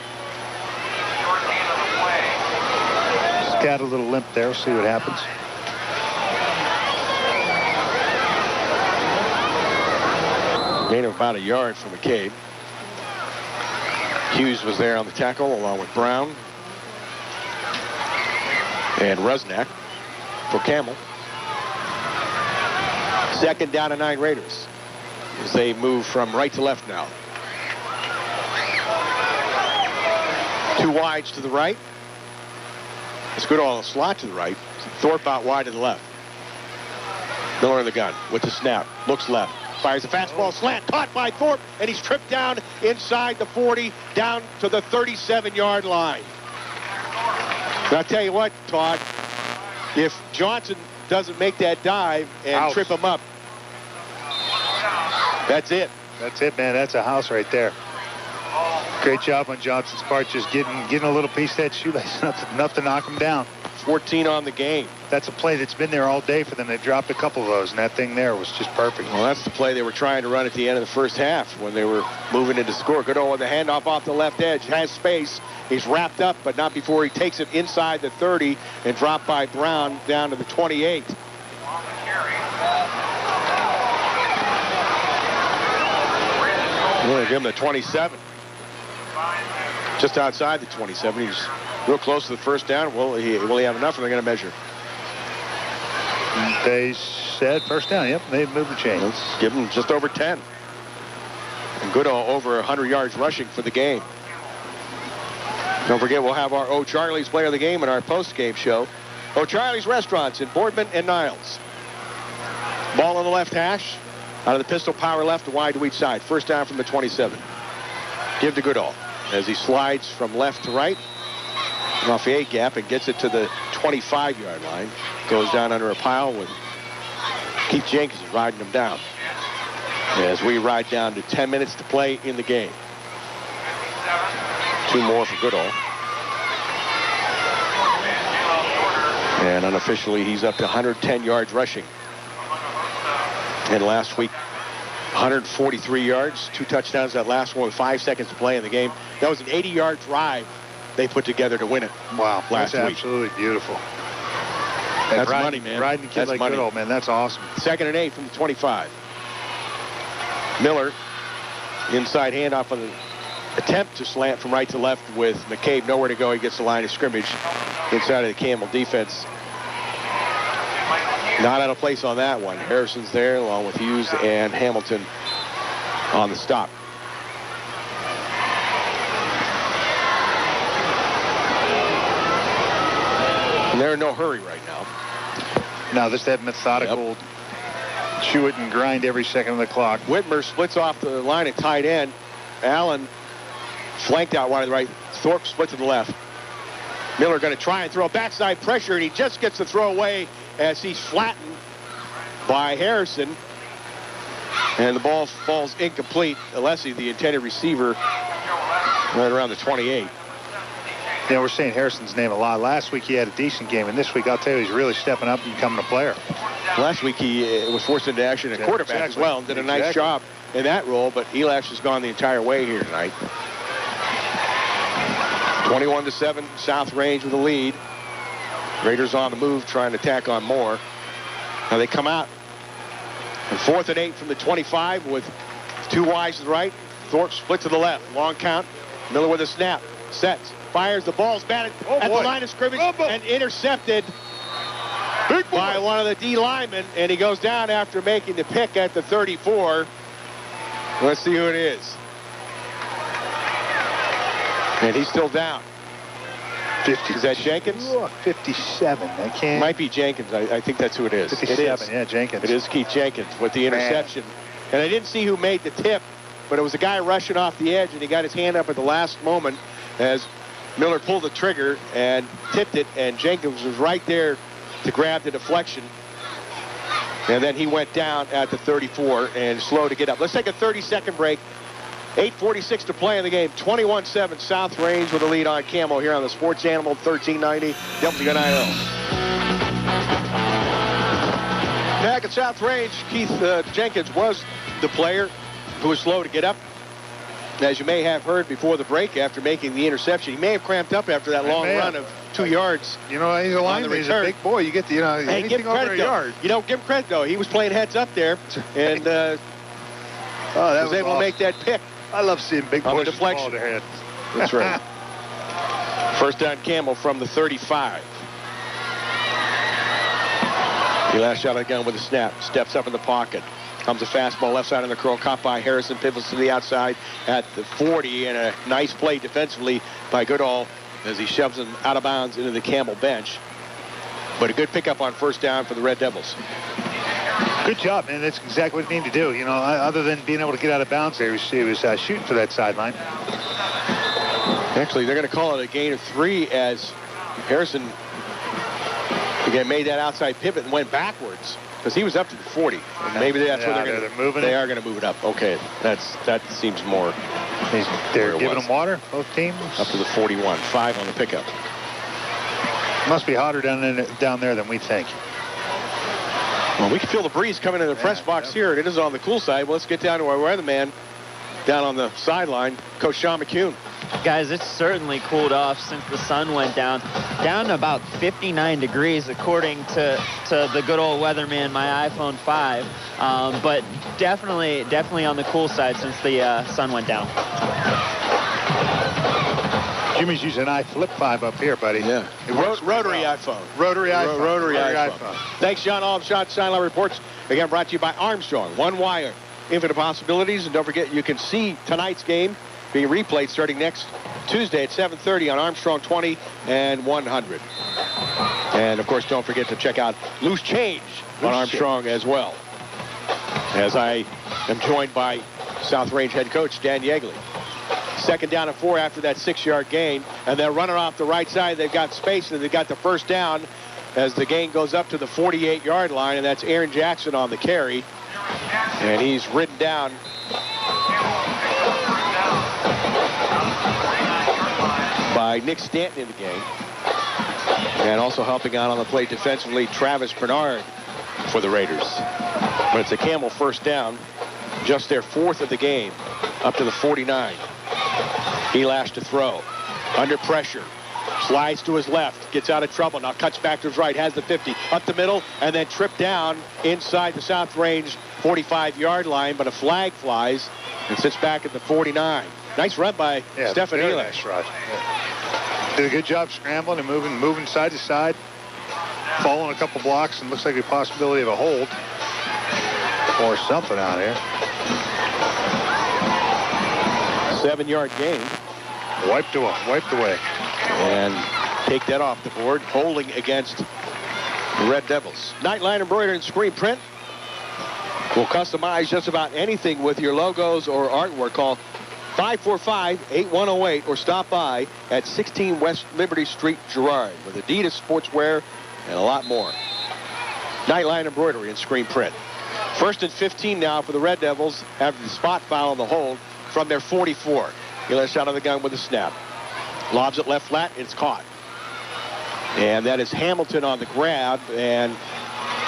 Just got a little limp there. We'll see what happens. Gain of about a yard for McCabe. Hughes was there on the tackle along with Brown and Rusnak for Campbell. Second down and 9 Raiders as they move from right to left now. 2 wides to the right. It's good on the slot to the right. Thorpe out wide to the left. Miller in the gun with the snap. Looks left. Fires a fastball slant. Caught by Thorpe. And he's tripped down inside the 40 down to the 37-yard line. And I'll tell you what, Todd. If Johnson doesn't make that dive and trip him up, that's it. That's it, man. That's a house right there. Great job on Johnson's part, just getting a little piece of that shoelace, enough to knock him down. 14 on the game. That's a play that's been there all day for them. They dropped a couple of those, and that thing there was just perfect. Well, that's the play they were trying to run at the end of the first half when they were moving into score. Goodall with the handoff off the left edge. Has space. He's wrapped up, but not before he takes it inside the 30 and dropped by Brown down to the 28. We're going to give him the 27. Just outside the 27. He's real close to the first down. Will he have enough, or they're going to measure? They said first down. Yep, they've moved the chain. Let's give him just over 10. And Goodall over 100 yards rushing for the game. Don't forget, we'll have our O'Charlie's Player of the Game in our post-game show. O'Charlie's Restaurants in Boardman and Niles. Ball on the left hash. Out of the pistol, power left, and wide to each side. First down from the 27. Give to Goodall as he slides from left to right. Off the A-gap and gets it to the 25-yard line. Goes down under a pile with Keith Jenkins riding him down. As we ride down to 10 minutes to play in the game. 2 more for Goodall. And unofficially, he's up to 110 yards rushing. And last week, 143 yards, 2 touchdowns. That last one with 5 seconds to play in the game. That was an 80-yard drive they put together to win it. Wow, last that's week. Absolutely beautiful. That's money, man. Riding a kid that's like money. Goodall, man, that's awesome. 2nd and 8 from the 25. Miller, inside handoff on the attempt to slant from right to left with McCabe nowhere to go. He gets the line of scrimmage inside of the Campbell defense. Not out of place on that one. Harrison's there along with Hughes and Hamilton on the stop. And they're in no hurry right now. No, just that methodical chew it and grind every second of the clock. Whitmer splits off the line at tight end. Allen flanked out wide to the right. Thorpe split to the left. Miller going to try and throw backside pressure, and he just gets the throw away as he's flattened by Harrison. And the ball falls incomplete. Alessi, the intended receiver, right around the 28. You know, we're saying Harrison's name a lot. Last week he had a decent game, and this week I'll tell you he's really stepping up and becoming a player. Last week he was forced into action at quarterback as well and did a nice job in that role, but Elash has gone the entire way here tonight. 21-7, South Range with the lead. Raiders on the move, trying to tack on more. Now they come out. And 4th and 8 from the 25 with 2 wides to the right. Thorpe split to the left. Long count. Miller with a snap. Sets. Fires. The ball's batted at the line of scrimmage and intercepted by one of the D linemen. And he goes down after making the pick at the 34. Let's see who it is. And he's still down. 50. Is that Jenkins? 57. I can't. Might be Jenkins. I think that's who it is. 57. It is. Yeah, Jenkins. It is Keith Jenkins with the interception. And I didn't see who made the tip, but it was a guy rushing off the edge, and he got his hand up at the last moment as Miller pulled the trigger and tipped it, and Jenkins was right there to grab the deflection. And then he went down at the 34 and slow to get up. Let's take a 30-second break. 8:46 to play in the game. 21-7 South Range with a lead on Campbell here on the Sports Animal 1390 WNIL. Back at South Range, Keith Jenkins was the player who was slow to get up. As you may have heard before the break, after making the interception, he may have cramped up after that long run of 2 yards. You know, he's a lineman. He's a big boy. You get the, hey, anything over a yard. You don't give him credit, though. He was playing heads up there and was able to make that pick. I love seeing big boys with the ball in their head. That's right. First down, Campbell from the 35. He last shot of the gun with a snap. Steps up in the pocket. Comes a fastball left side on the curl, caught by Harrison, pivots to the outside at the 40, and a nice play defensively by Goodall as he shoves him out of bounds into the Campbell bench. But a good pickup on first down for the Red Devils. Good job, man. That's exactly what he needed to do. You know, other than being able to get out of bounds there, he was shooting for that sideline. Actually, they're going to call it a gain of 3 as Harrison again made that outside pivot and went backwards. Because he was up to the 40. And maybe that's where they're moving. They are going to move it up. Okay, that seems more. They're giving them water, both teams. Up to the 41. 5 on the pickup. Must be hotter down there than we think. Well, we can feel the breeze coming into the press box here. It is on the cool side. Well, let's get down to our weatherman down on the sideline, Coach Sean McCune. Guys, it's certainly cooled off since the sun went down to about 59 degrees according to the good old weatherman, my iPhone 5. But definitely on the cool side since the sun went down. Jimmy's using an iFlip 5 up here, buddy. Yeah. Rotary iPhone. Rotary iPhone. Thanks, John. All of Sean Steinlau reports. Again, brought to you by Armstrong. One wire. Infinite possibilities. And don't forget, you can see tonight's game being replayed starting next Tuesday at 7:30 on Armstrong 20 and 100. And, of course, don't forget to check out Loose Change on Armstrong as well. As I am joined by South Range head coach Dan Yeagley. Second down and 4 after that 6-yard gain. And they're running off the right side. They've got space, and they've got the first down as the gain goes up to the 48-yard line, and that's Aaron Jackson on the carry. And he's ridden down by Nick Stanton in the game. And also helping out on the play defensively, Travis Bernard for the Raiders. But it's a Campbell first down, just their 4th of the game, up to the 49. Elash to throw. Under pressure. Slides to his left. Gets out of trouble. Now cuts back to his right. Has the 50. Up the middle. And then tripped down inside the South Range 45-yard line. But a flag flies and sits back at the 49. Nice run by Stephen Elash. Nice. Did a good job scrambling and moving side to side. Falling a couple blocks and looks like a possibility of a hold. Or something out here. 7-yard gain. Wiped away. And take that off the board. Holding against the Red Devils. Nightline embroidered and screen print. We'll customize just about anything with your logos or artwork. Call 545-8108 or stop by at 16 West Liberty Street, Girard, with Adidas sportswear and a lot more. Nightline embroidery and screen print. 1st and 15 now for the Red Devils after the spot foul on the hold from their 44. He lets out of the gun with a snap. Lobs it left flat. It's caught. And that is Hamilton on the grab, and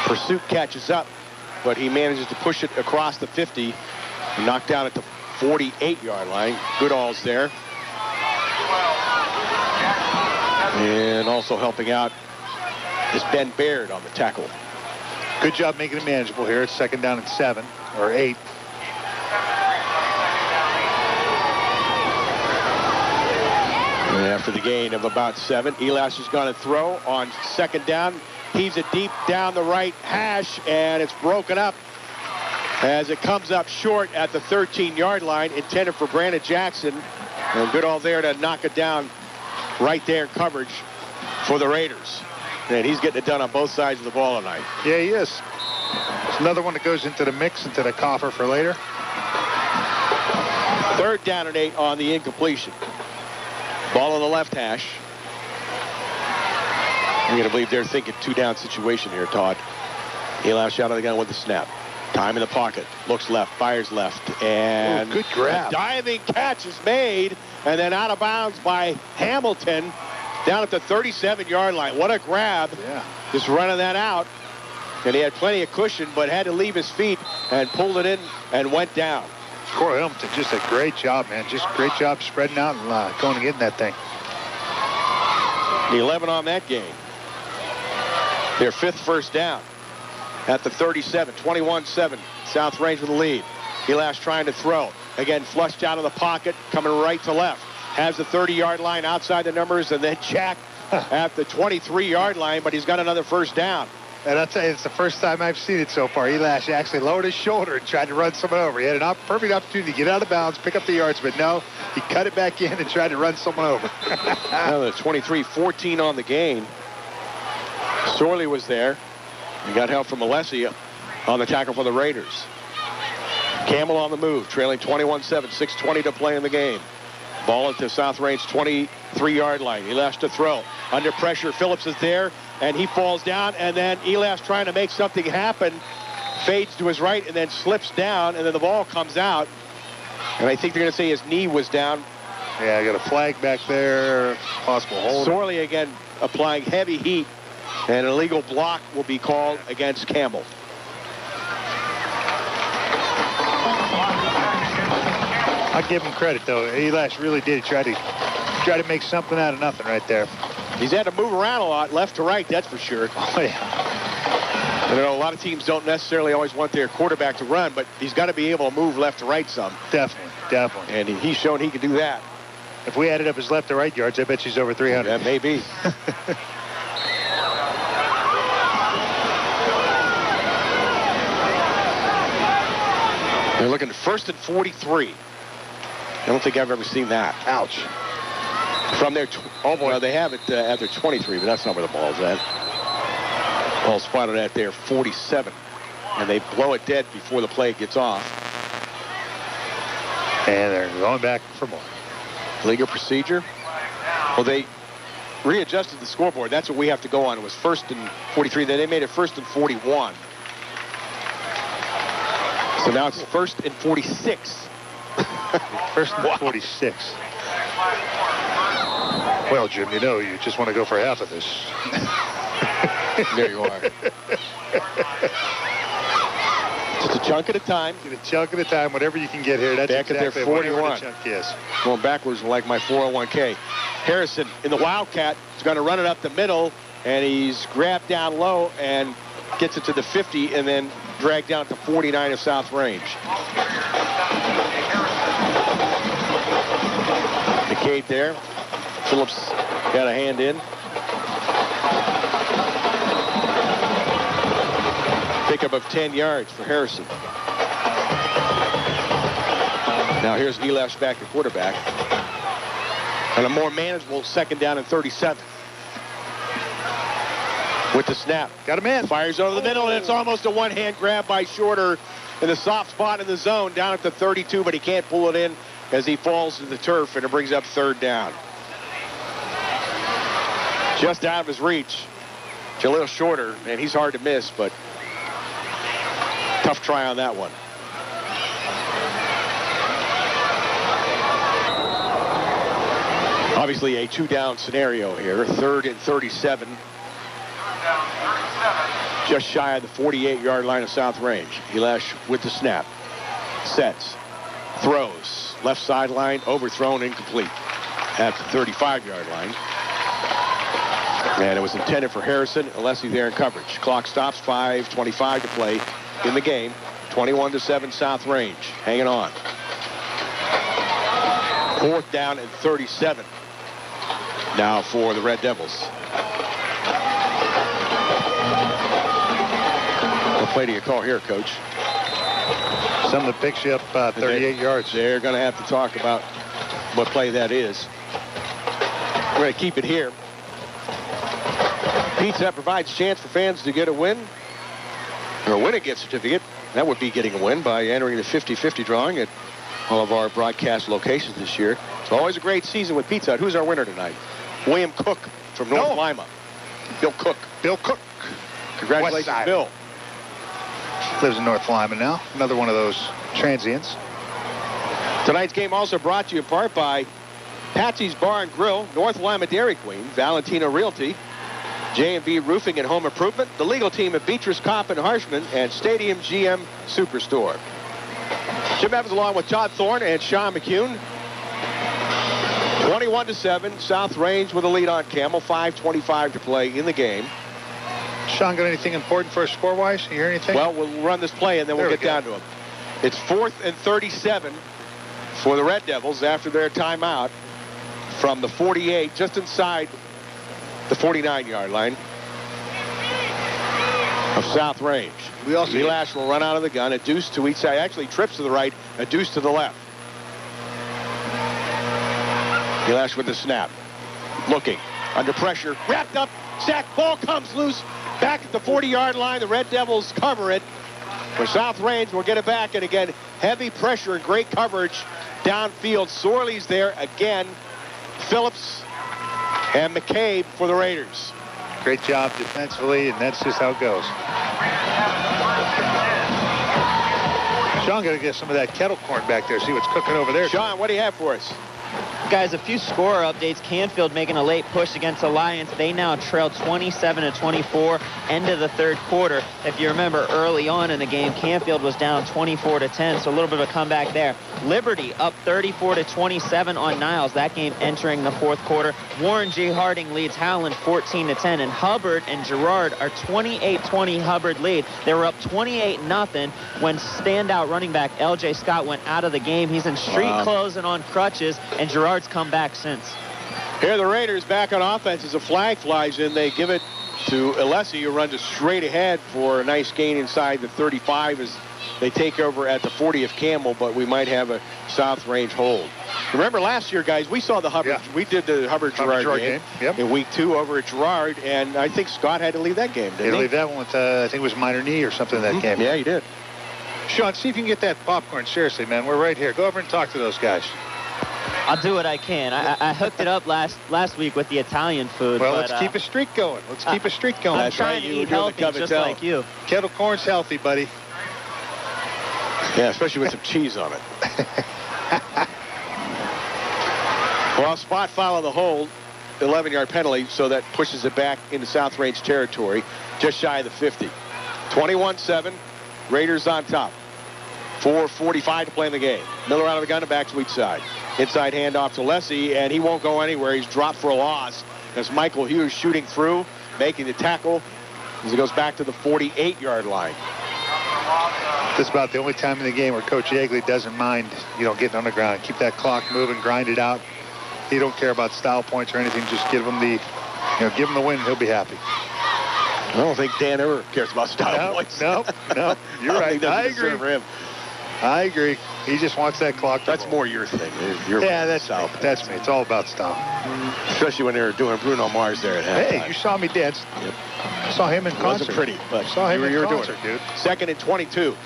Pursuit catches up, but he manages to push it across the 50, knocked down at the 48-yard line. Goodall's there. And also helping out is Ben Baird on the tackle. Good job making it manageable here. It's 2nd down and 7 or 8. And after the gain of about 7, Elash is going to throw on 2nd down. Heaves it deep down the right hash, and it's broken up as it comes up short at the 13-yard line, intended for Brandon Jackson. And Goodall there to knock it down right there in coverage for the Raiders. And he's getting it done on both sides of the ball tonight. Yeah, he is. It's another one that goes into the mix, into the coffer for later. 3rd down and 8 on the incompletion. Ball on the left hash. I'm going to believe they're thinking 2-down situation here, Todd. Eli shot of the gun with the snap. Time in the pocket. Looks left. Fires left. And good grab. A diving catch is made. And then out of bounds by Hamilton down at the 37-yard line. What a grab. Yeah. Just running that out. And he had plenty of cushion, but had to leave his feet and pulled it in and went down. Corey Hamilton, just a great job, man. Just great job spreading out and going and getting that thing. 11 on that game. Their 5th first down at the 37, 21-7. South Range with the lead. Elias trying to throw. Again, flushed out of the pocket, coming right to left. Has the 30-yard line outside the numbers, and then Jack at the 23-yard line, but he's got another first down. And I'll tell you, it's the first time I've seen it so far. Elias actually lowered his shoulder and tried to run someone over. He had a perfect opportunity to get out of bounds, pick up the yards, but no, he cut it back in and tried to run someone over. Now the 23-14 on the game. Sorley was there. He got help from Alessi on the tackle for the Raiders. Campbell on the move, trailing 21-7, 6:20 to play in the game. Ball at the South Range 23-yard line. Elias to throw. Under pressure, Phillips is there, and he falls down, and then Elias trying to make something happen, fades to his right, and then slips down, and then the ball comes out. And I think they're going to say his knee was down. Yeah, I got a flag back there, possible hold. Sorley again applying heavy heat, and an illegal block will be called against Campbell. I'll give him credit, though. Elias really did try to make something out of nothing right there. He's had to move around a lot, left to right, that's for sure. Oh, yeah. You know, a lot of teams don't necessarily always want their quarterback to run, but he's got to be able to move left to right some. Definitely, definitely. And he's shown he can do that. If we added up his left to right yards, I bet she's over 300. That may be. They're looking at 1st and 43. I don't think I've ever seen that. Ouch. From their, oh boy, they have it at their 23, but that's not where the ball's at. Ball's spotted at their 47, and they blow it dead before the play gets off. And they're going back for more. Legal procedure. Well, they readjusted the scoreboard. That's what we have to go on. It was 1st and 43. Then they made it 1st and 41. So now it's 1st and 46. 1st and 46. Well, Jim, you know, you just want to go for half of this. There you are. Just a chunk at a time. Get a chunk at a time, whatever you can get here. That's back exactly at their 41. Whatever the chunk is. Going backwards like my 401k. Harrison in the Wildcat is going to run it up the middle, and he's grabbed down low and gets it to the 50 and then dragged down to 49 of South Range. McCade there. Phillips got a hand in. Pickup of 10 yards for Harrison. Now here's Elias back to quarterback. And a more manageable 2nd down and 37. With the snap. Got him in. Fires over the middle, and it's almost a one-hand grab by Shorter in the soft spot in the zone down at the 32, but he can't pull it in as he falls to the turf, and it brings up 3rd down. Just out of his reach. Jaleel Shorter, and he's hard to miss, but tough try on that one. Obviously a 2-down scenario here. 3rd and 37. Just shy of the 48-yard line of South Range. Elias with the snap. Sets. Throws. Left sideline. Overthrown. Incomplete. At the 35-yard line. And it was intended for Harrison. Alessi there in coverage. Clock stops. 5:25 to play in the game. 21-7 South Range. Hanging on. 4th down and 37. Now for the Red Devils. What play do you call here, Coach? Something that picks you up 38 yards. They're going to have to talk about what play that is. We're going to keep it here. Pizza Hut provides chance for fans to get a win or win a gift certificate. That would be getting a win by entering the 50-50 drawing at all of our broadcast locations this year. It's always a great season with Pizza Hut. Who's our winner tonight? William Cook from North Lima. Bill Cook. Bill Cook. Congratulations, Bill. Lives in North Lyman now. Another one of those transients. Tonight's game also brought to you in part by Patsy's Bar and Grill, North Lima Dairy Queen, Valentino Realty, J&B Roofing and Home Improvement, the legal team of Beatrice, Kopp, and Harshman, and Stadium GM Superstore. Jim Evans along with Todd Thorne and Sean McCune. 21-7, South Range with a lead on Campbell. 5:25 to play in the game. Sean, got anything important for us score-wise? You hear anything? Well, we'll run this play and then we'll get down to him. It's 4th and 37 for the Red Devils after their timeout from the 48, just inside the 49-yard line of South Range. Elash will run out of the gun. A deuce to each side. Actually trips to the right, a deuce to the left. Elash with the snap. Looking. Under pressure. Wrapped up. Sack. Ball comes loose. Back at the 40-yard line. The Red Devils cover it. For South Range, we'll get it back. And again, heavy pressure and great coverage downfield. Sorley's there again. Phillips and McCabe for the Raiders. Great job defensively, and that's just how it goes. Sean, got to get some of that kettle corn back there, see what's cooking over there. Sean, what do you have for us? Guys, a few score updates. Canfield making a late push against Alliance. They now trail 27-24, end of the third quarter. If you remember, early on in the game, Canfield was down 24-10, so a little bit of a comeback there. Liberty up 34-27 on Niles. That game entering the fourth quarter. Warren G. Harding leads Howland 14-10, and Hubbard and Girard are 28-20 Hubbard lead. They were up 28-0 when standout running back L.J. Scott went out of the game. He's in street clothes and on crutches, and Girard's come back since. Here the Raiders back on offense as a flag flies in. They give it to Alessi, who runs it straight ahead for a nice gain inside the 35 as they take over at the 40 of Campbell, but we might have a South Range hold. Remember last year, guys, we saw the Hubbard. Yeah. We did the Hubbard-Girard game in week 2 over at Girard, and I think Scott had to leave that game, didn't he? Leave that one with, I think it was minor knee or something in that game. Yeah, he did. Sean, see if you can get that popcorn. Seriously, man, we're right here. Go over and talk to those guys. I'll do what I can. I hooked it up last week with the Italian food. Well, let's keep a streak going. Let's keep a streak going. I'm trying to eat healthy just like you. Kettle corn's healthy, buddy. Yeah, especially with some cheese on it. Well, spot foul on the hold, 11-yard penalty, so that pushes it back into South Range territory, just shy of the 50. 21-7, Raiders on top. 4:45 to play in the game. Miller out of the gun and back to each side. Inside handoff to Lessie, and he won't go anywhere. He's dropped for a loss as Michael Hughes shooting through, making the tackle as he goes back to the 48-yard line. This is about the only time in the game where Coach Yeagley doesn't mind, getting on the ground. Keep that clock moving, grind it out. He don't care about style points or anything. Just give him the, give him the win. He'll be happy. I don't think Dan ever cares about style points. No, you're right. I agree. For him. I agree. He just wants that clock. That's more your thing. That's style. That's me. It's all about style. Especially when they were doing Bruno Mars there at halftime. Hey, you saw me dance. Yep. Saw him in concert. It wasn't pretty, but saw him in concert, doing dude. 2nd and 22.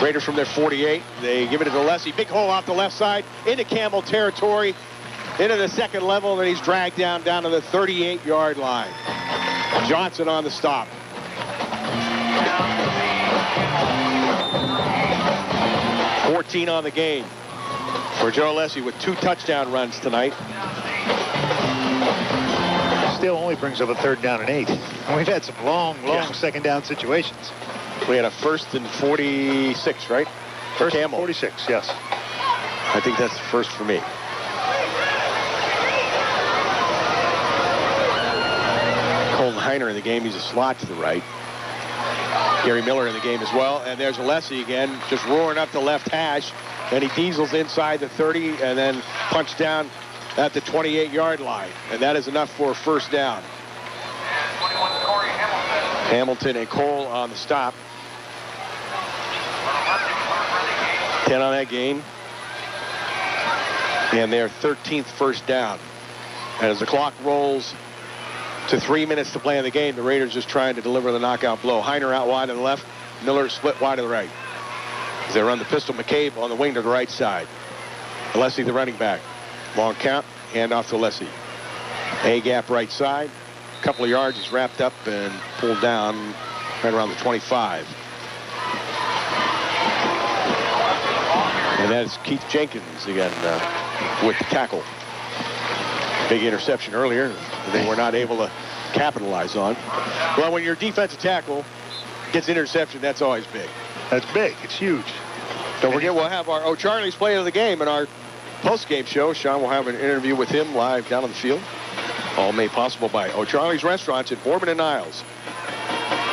Raiders from their 48. They give it to Lessie. Big hole off the left side into Campbell territory, into the second level, and then he's dragged down to the 38-yard line. Johnson on the stop. $14 on the game for Joe Lessie with 2 touchdown runs tonight. Still only brings up a 3rd down and 8. And we've had some long second down situations. We had a 1st and 46, right? For First Campbell. 46, yes. I think that's the first for me. Colton Heiner in the game. He's a slot to the right. Gary Miller in the game as well. And there's Alessi again, just roaring up the left hash. And he diesels inside the 30 and then punched down at the 28-yard line. And that is enough for a first down. Hamilton and Cole on the stop. 10 on that game. And their 13th first down. And as the clock rolls to 3 minutes to play in the game, the Raiders just trying to deliver the knockout blow. Heiner out wide on the left, Miller split wide to the right. As they run the pistol, McCabe on the wing to the right side. Alessi the running back. Long count, hand off to Alessi. A-gap right side. A couple of yards, he's wrapped up and pulled down right around the 25. And that's Keith Jenkins again with the tackle. Big interception earlier they were not able to capitalize on. Well, when your defensive tackle gets interception, that's always big. That's big. It's huge. Don't forget, we'll have our O'Charlie's play of the game in our post-game show. Sean will have an interview with him live down on the field. All made possible by O'Charlie's Restaurants at Boardman and Niles.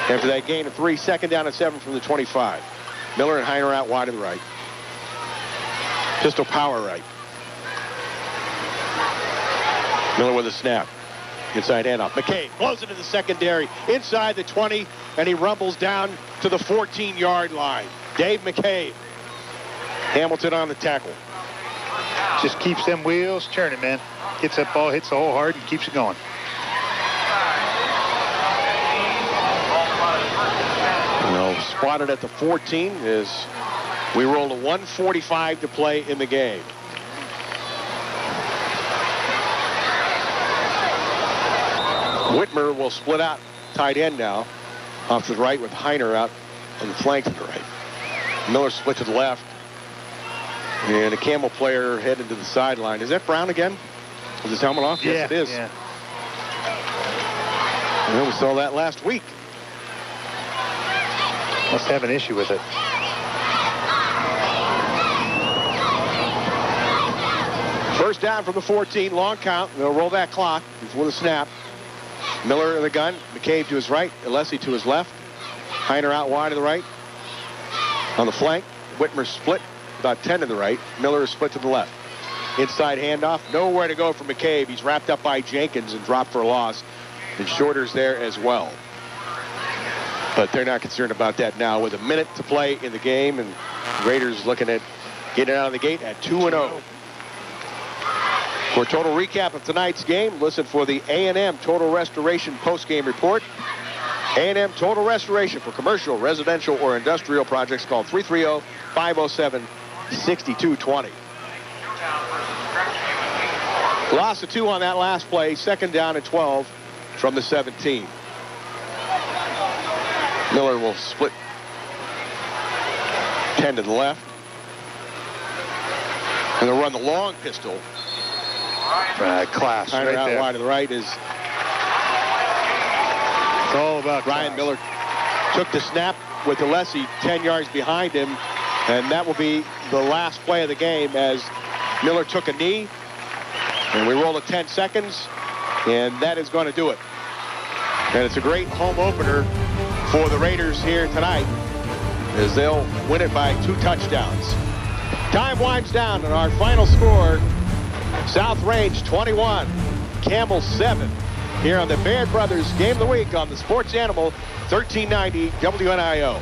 After that gain of 3, 2nd down and 7 from the 25. Miller and Heiner out wide to the right. Pistol power right. Miller with a snap. Inside handoff. McCabe blows into the secondary. Inside the 20, and he rumbles down to the 14-yard line. Dave McCabe. Hamilton on the tackle. Just keeps them wheels churning, man. Gets that ball, hits the hole hard, and keeps it going. Spotted at the 14 as we roll a 1:45 to play in the game. Whitmer will split out tight end now off to the right with Heiner out on the flank to the right. Miller split to the left. And a Campbell player headed to the sideline. Is that Brown again? With his helmet off? Yeah, yes, it is. Yeah. Well, we saw that last week. Must have an issue with it. First down from the 14, long count. They'll roll that clock before the snap. Miller in the gun, McCabe to his right, Alessi to his left. Heiner out wide to the right. On the flank, Whitmer split about 10 to the right. Miller is split to the left. Inside handoff, nowhere to go for McCabe. He's wrapped up by Jenkins and dropped for a loss. And Shorter's there as well. But they're not concerned about that now with a minute to play in the game, and Raiders looking at getting out of the gate at 2-0. For a total recap of tonight's game, listen for the A&M Total Restoration post-game report. A&M Total Restoration for commercial, residential, or industrial projects. Call 330-507-6220. Loss of 2 on that last play. 2nd down and 12 from the 17. Miller will split 10 to the left. And they'll run the long pistol. Class Heiner right out there. wide to the right is It's all about Ryan class. Miller. Took the snap with Alessi 10 yards behind him. And that will be the last play of the game as Miller took a knee. And we roll at 10 seconds. And that is going to do it. And it's a great home opener for the Raiders here tonight as they'll win it by 2 touchdowns. Time winds down and our final score, South Range 21, Campbell 7, here on the Baird Brothers Game of the Week on the Sports Animal 1390 WNIO.